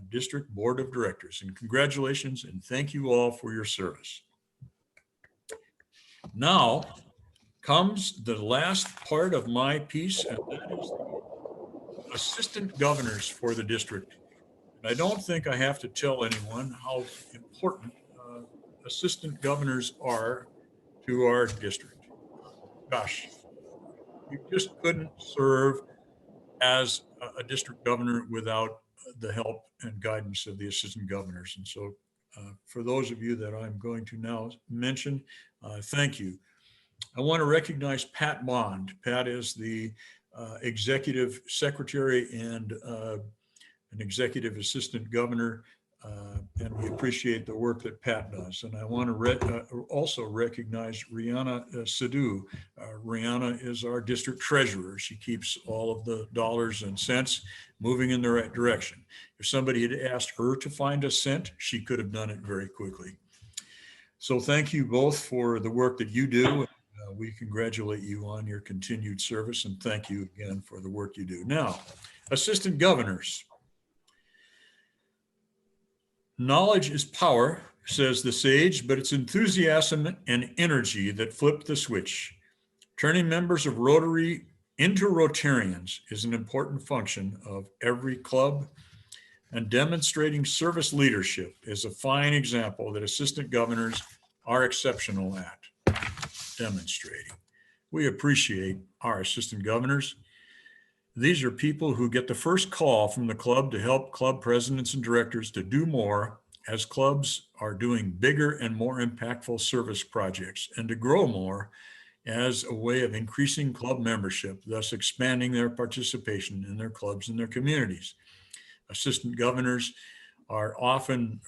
District Board of Directors. And congratulations and thank you all for your service. Now comes the last part of my piece, and that is the assistant governors for the district. And I don't think I have to tell anyone how important assistant governors are to our district. Gosh, you just couldn't serve as a district governor without the help and guidance of the assistant governors. And so for those of you that I'm going to now mention, thank you. I want to recognize Pat Bond. Pat is the executive secretary and an executive assistant governor. And we appreciate the work that Pat does. And I want to also recognize Rihanna Sidhu. Rihanna is our district treasurer. She keeps all of the dollars and cents moving in the right direction. If somebody had asked her to find a cent, she could have done it very quickly. So thank you both for the work that you do. We congratulate you on your continued service and thank you again for the work you do. Now, assistant governors. Knowledge is power, says the sage, but it's enthusiasm and energy that flip the switch. Turning members of Rotary into Rotarians is an important function of every club, and demonstrating service leadership is a fine example that assistant governors are exceptional at demonstrating. We appreciate our assistant governors. These are people who get the first call from the club to help club presidents and directors to do more as clubs are doing bigger and more impactful service projects, and to grow more as a way of increasing club membership, thus expanding their participation in their clubs and their communities. Assistant governors are often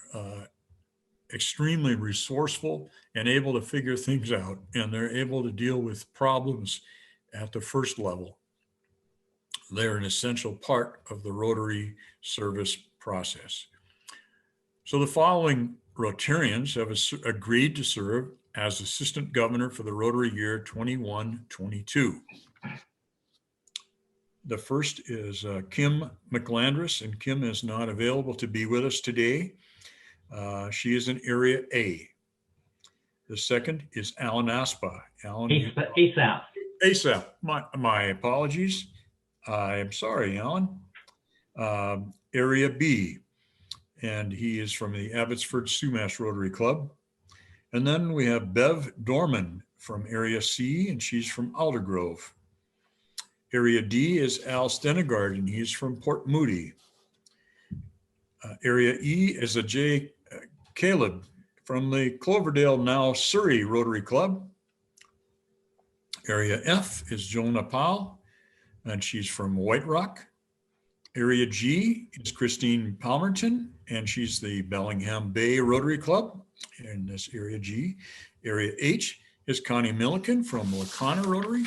extremely resourceful and able to figure things out, and they're able to deal with problems at the first level. They're an essential part of the Rotary service process. So the following Rotarians have agreed to serve as assistant governor for the Rotary year 21-22. The first is Kim McLandris, and Kim is not available to be with us today. She is in Area A. The second is Alan Aspa. Alan, ASAP. ASAP. My apologies. I'm sorry, Alan. Area B, and he is from the Abbotsford Sumas Rotary Club. And then we have Bev Dorman from Area C, and she's from Aldergrove. Area D is Al Stenegard, and he's from Port Moody. Area E is a J. Caleb from the Cloverdale, now Surrey Rotary Club. Area F is Jonah Powell, and she's from White Rock. Area G is Christine Palmerton, and she's the Bellingham Bay Rotary Club in this Area G. Area H is Connie Milliken from Lacana Rotary.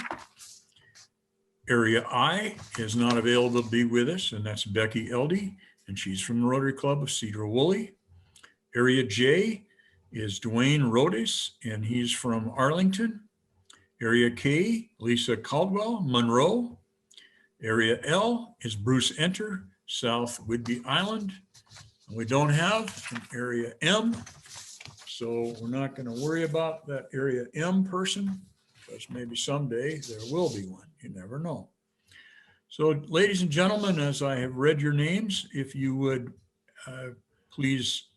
Area I is not available to be with us, and that's Becky Eldey, and she's from the Rotary Club of Cedar Woolley. Area J is Dwayne Rodes, and he's from Arlington. Area K, Lisa Caldwell, Monroe. Area L is Bruce Enter, South Whidbey Island. And we don't have an Area M, so we're not going to worry about that Area M person, because maybe someday there will be one. You never know. So, ladies and gentlemen, as I have read your names, if you would please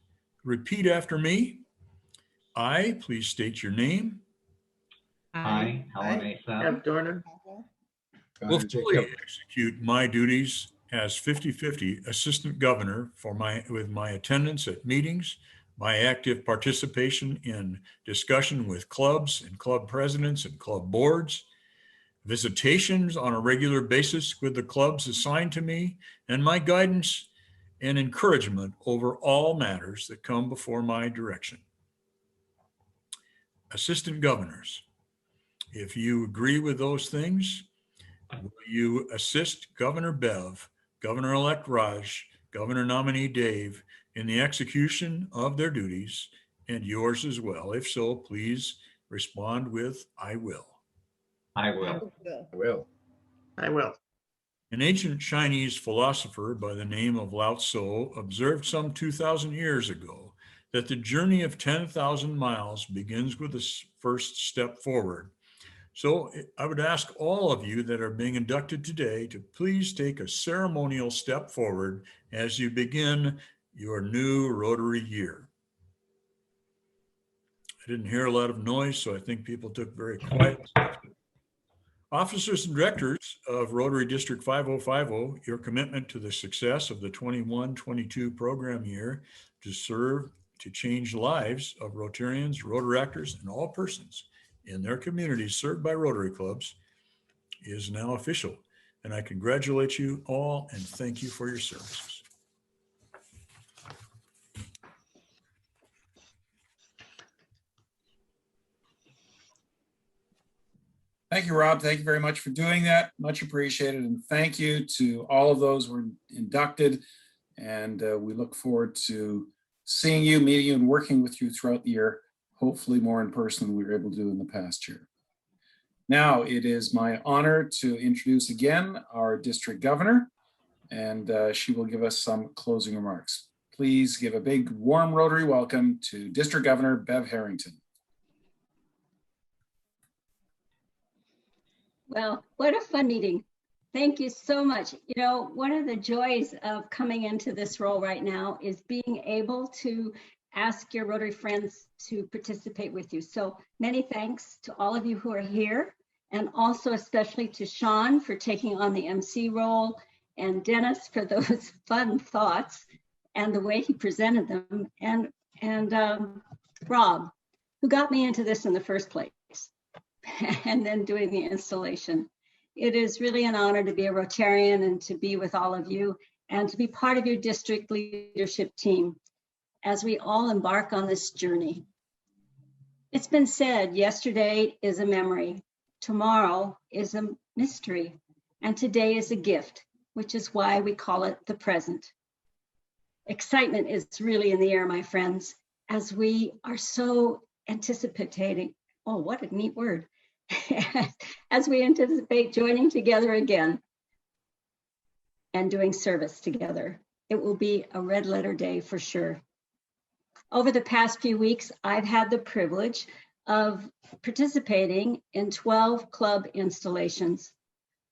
repeat after me. I, please state your name. I, Alan ASAP. Will fully execute my duties as 50-50 assistant governor with my attendance at meetings, my active participation in discussion with clubs and club presidents and club boards, visitations on a regular basis with the clubs assigned to me, and my guidance and encouragement over all matters that come before my direction. Assistant governors, if you agree with those things, will you assist Governor Bev, Governor-elect Raj, Governor nominee Dave in the execution of their duties, and yours as well? If so, please respond with "I will." I will. I will. An ancient Chinese philosopher by the name of Lao Tzu observed some 2,000 years ago that the journey of 10,000 miles begins with the first step forward. So I would ask all of you that are being inducted today to please take a ceremonial step forward as you begin your new Rotary year. I didn't hear a lot of noise, so I think people took very quiet. Officers and directors of Rotary District 5050, your commitment to the success of the 21-22 program year to serve to change lives of Rotarians, Rotaractors, and all persons in their communities served by Rotary clubs is now official. And I congratulate you all and thank you for your services. Thank you, Rob. Thank you very much for doing that. Much appreciated. And thank you to all of those who were inducted. And we look forward to seeing you, meeting you, and working with you throughout the year, hopefully more in person than we were able to do in the past year. Now it is my honor to introduce again our district governor, and she will give us some closing remarks. Please give a big warm Rotary welcome to District Governor Bev Harrington. Well, what a fun meeting. Thank you so much. You know, one of the joys of coming into this role right now is being able to ask your Rotary friends to participate with you. So many thanks to all of you who are here, and also especially to Sean for taking on the MC role, and Dennis for those fun thoughts and the way he presented them, and Rob, who got me into this in the first place, and then doing the installation. It is really an honor to be a Rotarian and to be with all of you and to be part of your district leadership team as we all embark on this journey. It's been said, yesterday is a memory, tomorrow is a mystery, and today is a gift, which is why we call it the present. Excitement is really in the air, my friends, as we are so anticipating, oh, what a neat word, as we anticipate joining together again and doing service together. It will be a red letter day for sure. Over the past few weeks, I've had the privilege of participating in 12 club installations,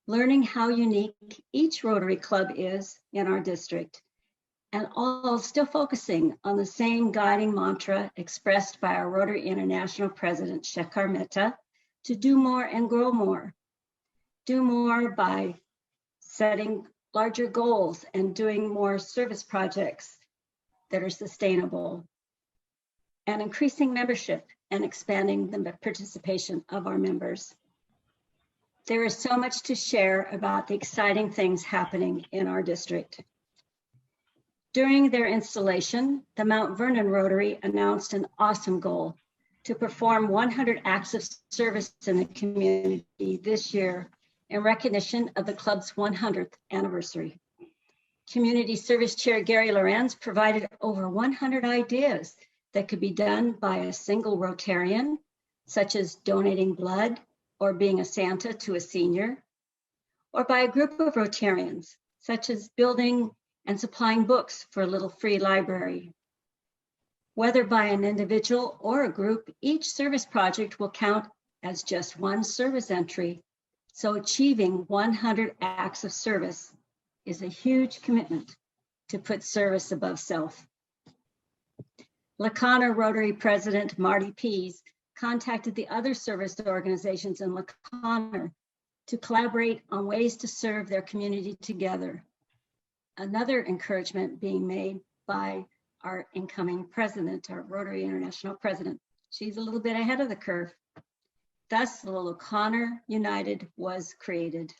learning how unique each Rotary club is in our district, and all still focusing on the same guiding mantra expressed by our Rotary International President, Shekhar Mehta, to do more and grow more. Do more by setting larger goals and doing more service projects that are sustainable, and increasing membership and expanding the participation of our members. There is so much to share about the exciting things happening in our district. During their installation, the Mount Vernon Rotary announced an awesome goal to perform 100 acts of service in the community this year in recognition of the club's 100th anniversary. Community Service Chair Gary Lorenz provided over 100 ideas that could be done by a single Rotarian, such as donating blood or being a Santa to a senior, or by a group of Rotarians, such as building and supplying books for a little free library. Whether by an individual or a group, each service project will count as just one service entry. So achieving 100 acts of service is a huge commitment to put service above self. LaConner Rotary President Marty Pease contacted the other service organizations in LaConner to collaborate on ways to serve their community together. Another encouragement being made by our incoming president, our Rotary International president. She's a little bit ahead of the curve. Thus, the LaConner United was created.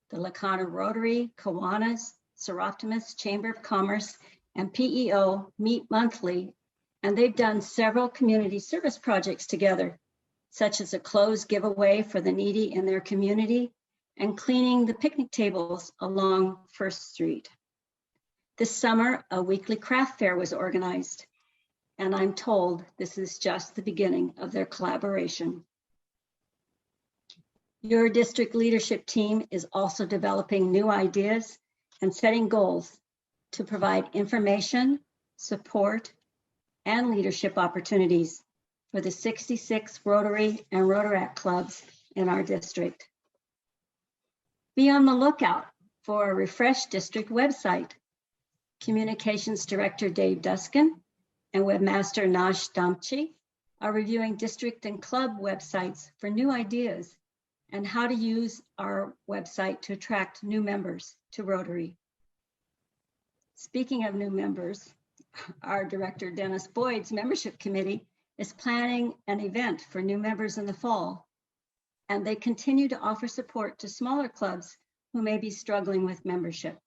The LaConner Rotary, Kiwanis, Seroptimus, Chamber of Commerce, and PEO meet monthly, and they've done several community service projects together, such as a clothes giveaway for the needy in their community and cleaning the picnic tables along First Street. This summer, a weekly craft fair was organized, and I'm told this is just the beginning of their collaboration. Your district leadership team is also developing new ideas and setting goals to provide information, support, and leadership opportunities for the 66 Rotary and Rotaract clubs in our district. Be on the lookout for a refreshed district website. Communications Director Dave Duskin and Webmaster Nash Damchi are reviewing district and club websites for new ideas and how to use our website to attract new members to Rotary. Speaking of new members, our Director Dennis Boyd's membership committee is planning an event for new members in the fall, and they continue to offer support to smaller clubs who may be struggling with membership.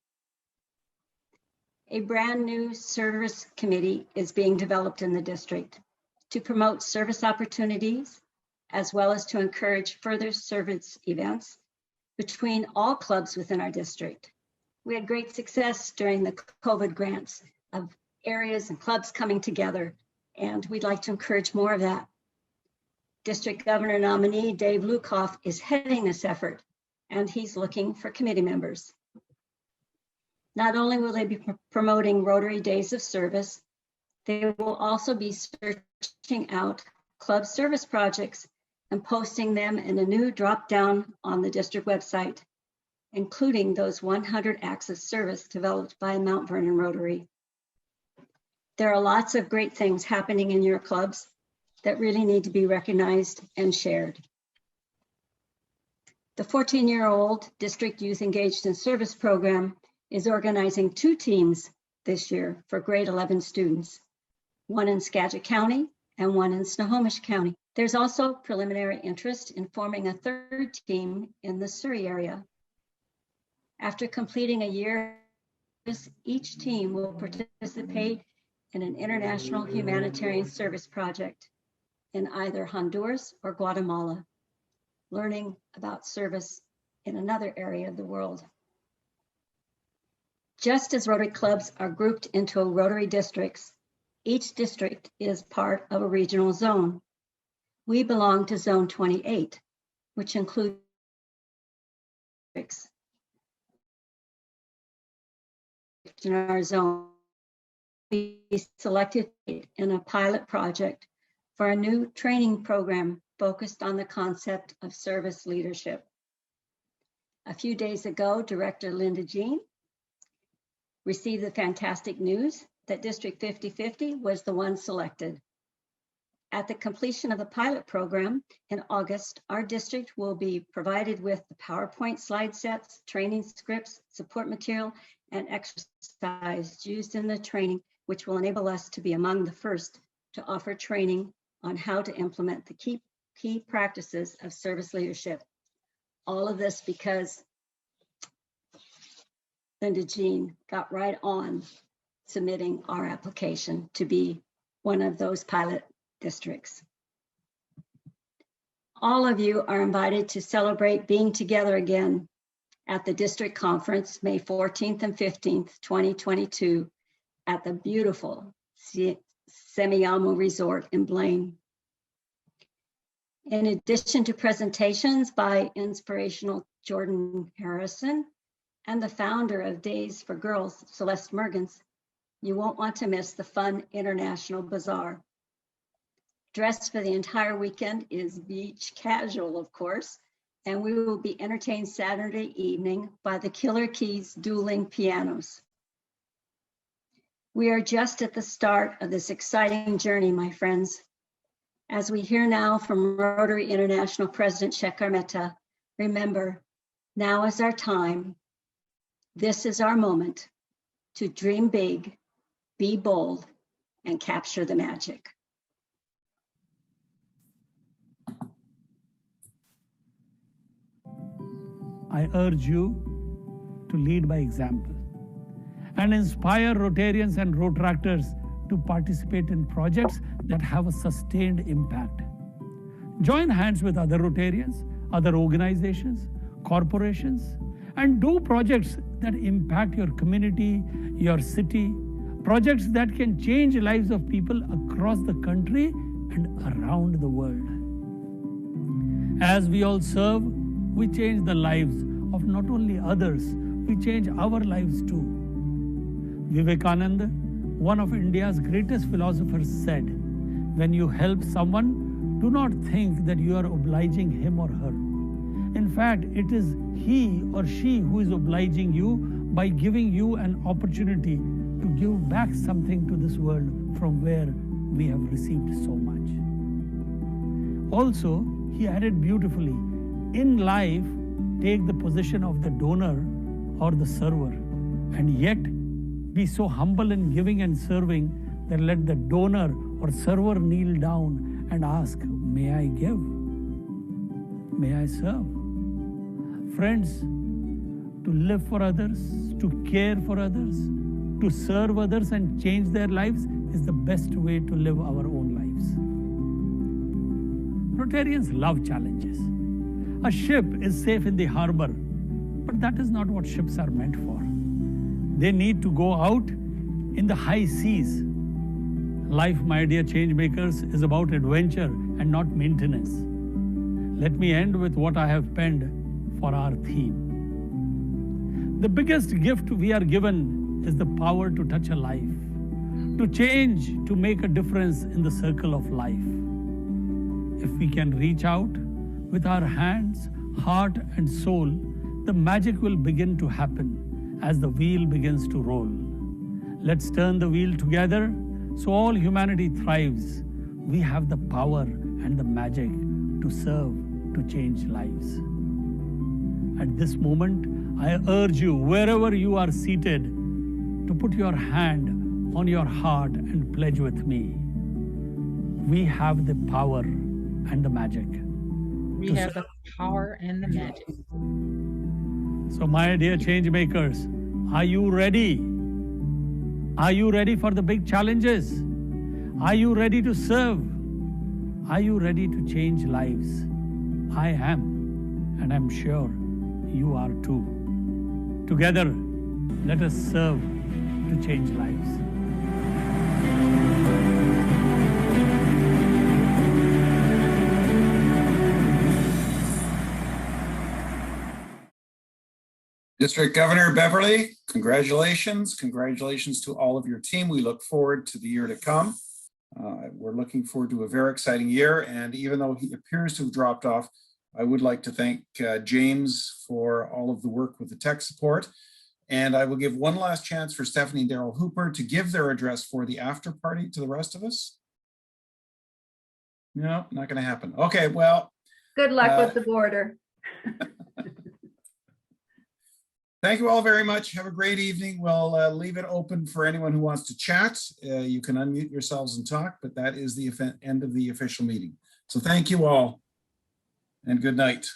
A brand new service committee is being developed in the district to promote service opportunities, as well as to encourage further service events between all clubs within our district. We had great success during the COVID grants of areas and clubs coming together, and we'd like to encourage more of that. District Governor nominee Dave Lukoff is heading this effort, and he's looking for committee members. Not only will they be promoting Rotary Days of Service, they will also be searching out club service projects and posting them in a new drop-down on the district website, including those 100 acts of service developed by Mount Vernon Rotary. There are lots of great things happening in your clubs that really need to be recognized and shared. The 14-year-old District Youth Engaged in Service program is organizing 2 teams this year for grade 11 students, one in Skagit County and one in Snohomish County. There's also preliminary interest in forming a 3rd team in the Surrey area. After completing a year, each team will participate in an international humanitarian service project in either Honduras or Guatemala, learning about service in another area of the world. Just as Rotary clubs are grouped into Rotary districts, each district is part of a regional zone. We belong to Zone 28, which includes districts. In our zone, we selected in a pilot project for a new training program focused on the concept of service leadership. A few days ago, Director Linda Jean received the fantastic news that District 5050 was the one selected. At the completion of the pilot program in August, our district will be provided with the PowerPoint slide sets, training scripts, support material, and exercise used in the training, which will enable us to be among the first to offer training on how to implement the key practices of service leadership. All of this because Linda Jean got right on submitting our application to be one of those pilot districts. All of you are invited to celebrate being together again at the district conference, May 14th and 15th, 2022, at the beautiful Semiahmoo Resort in Blaine. In addition to presentations by inspirational Jordan Harrison and the founder of Days for Girls, Celeste Mergens, you won't want to miss the fun International Bazaar. Dress for the entire weekend is beach casual, of course, and we will be entertained Saturday evening by the Killer Keys dueling pianos. We are just at the start of this exciting journey, my friends. As we hear now from Rotary International President Shekhar Mehta, remember, now is our time. This is our moment to dream big, be bold, and capture the magic. I urge you to lead by example and inspire Rotarians and Rotractors to participate in projects that have a sustained impact. Join hands with other Rotarians, other organizations, corporations, and do projects that impact your community, your city, projects that can change lives of people across the country and around the world. As we all serve, we change the lives of not only others, we change our lives too. Vivekananda, one of India's greatest philosophers, said, when you help someone, do not think that you are obliging him or her. In fact, it is he or she who is obliging you by giving you an opportunity to give back something to this world from where we have received so much. Also, he added beautifully, in life, take the position of the donor or the server, and yet be so humble in giving and serving that let the donor or server kneel down and ask, may I give? May I serve? Friends, to live for others, to care for others, to serve others and change their lives is the best way to live our own lives. Rotarians love challenges. A ship is safe in the harbor, but that is not what ships are meant for. They need to go out in the high seas, Life, my dear change makers, is about adventure and not maintenance. Let me end with what I have penned for our theme. The biggest gift we are given is the power to touch a life, to change, to make a difference in the circle of life. If we can reach out with our hands, heart, and soul, the magic will begin to happen as the wheel begins to roll. Let's turn the wheel together so all humanity thrives. We have the power and the magic to serve, to change lives. At this moment, I urge you, wherever you are seated, to put your hand on your heart and pledge with me. We have the power and the magic. We have the power and the magic. So my dear change makers, are you ready? Are you ready for the big challenges? Are you ready to serve? Are you ready to change lives? I am, and I'm sure you are too. Together, let us serve to change lives. District Governor Beverly, congratulations. Congratulations to all of your team. We look forward to the year to come. We're looking forward to a very exciting year. And even though he appears to have dropped off, I would like to thank James for all of the work with the tech support. And I will give one last chance for Stephanie and Daryl Hooper to give their address for the after party to the rest of us. No, not going to happen. Okay, well. Good luck with the border. Thank you all very much. Have a great evening. We'll leave it open for anyone who wants to chat. You can unmute yourselves and talk, but that is the end of the official meeting. So thank you all and good night.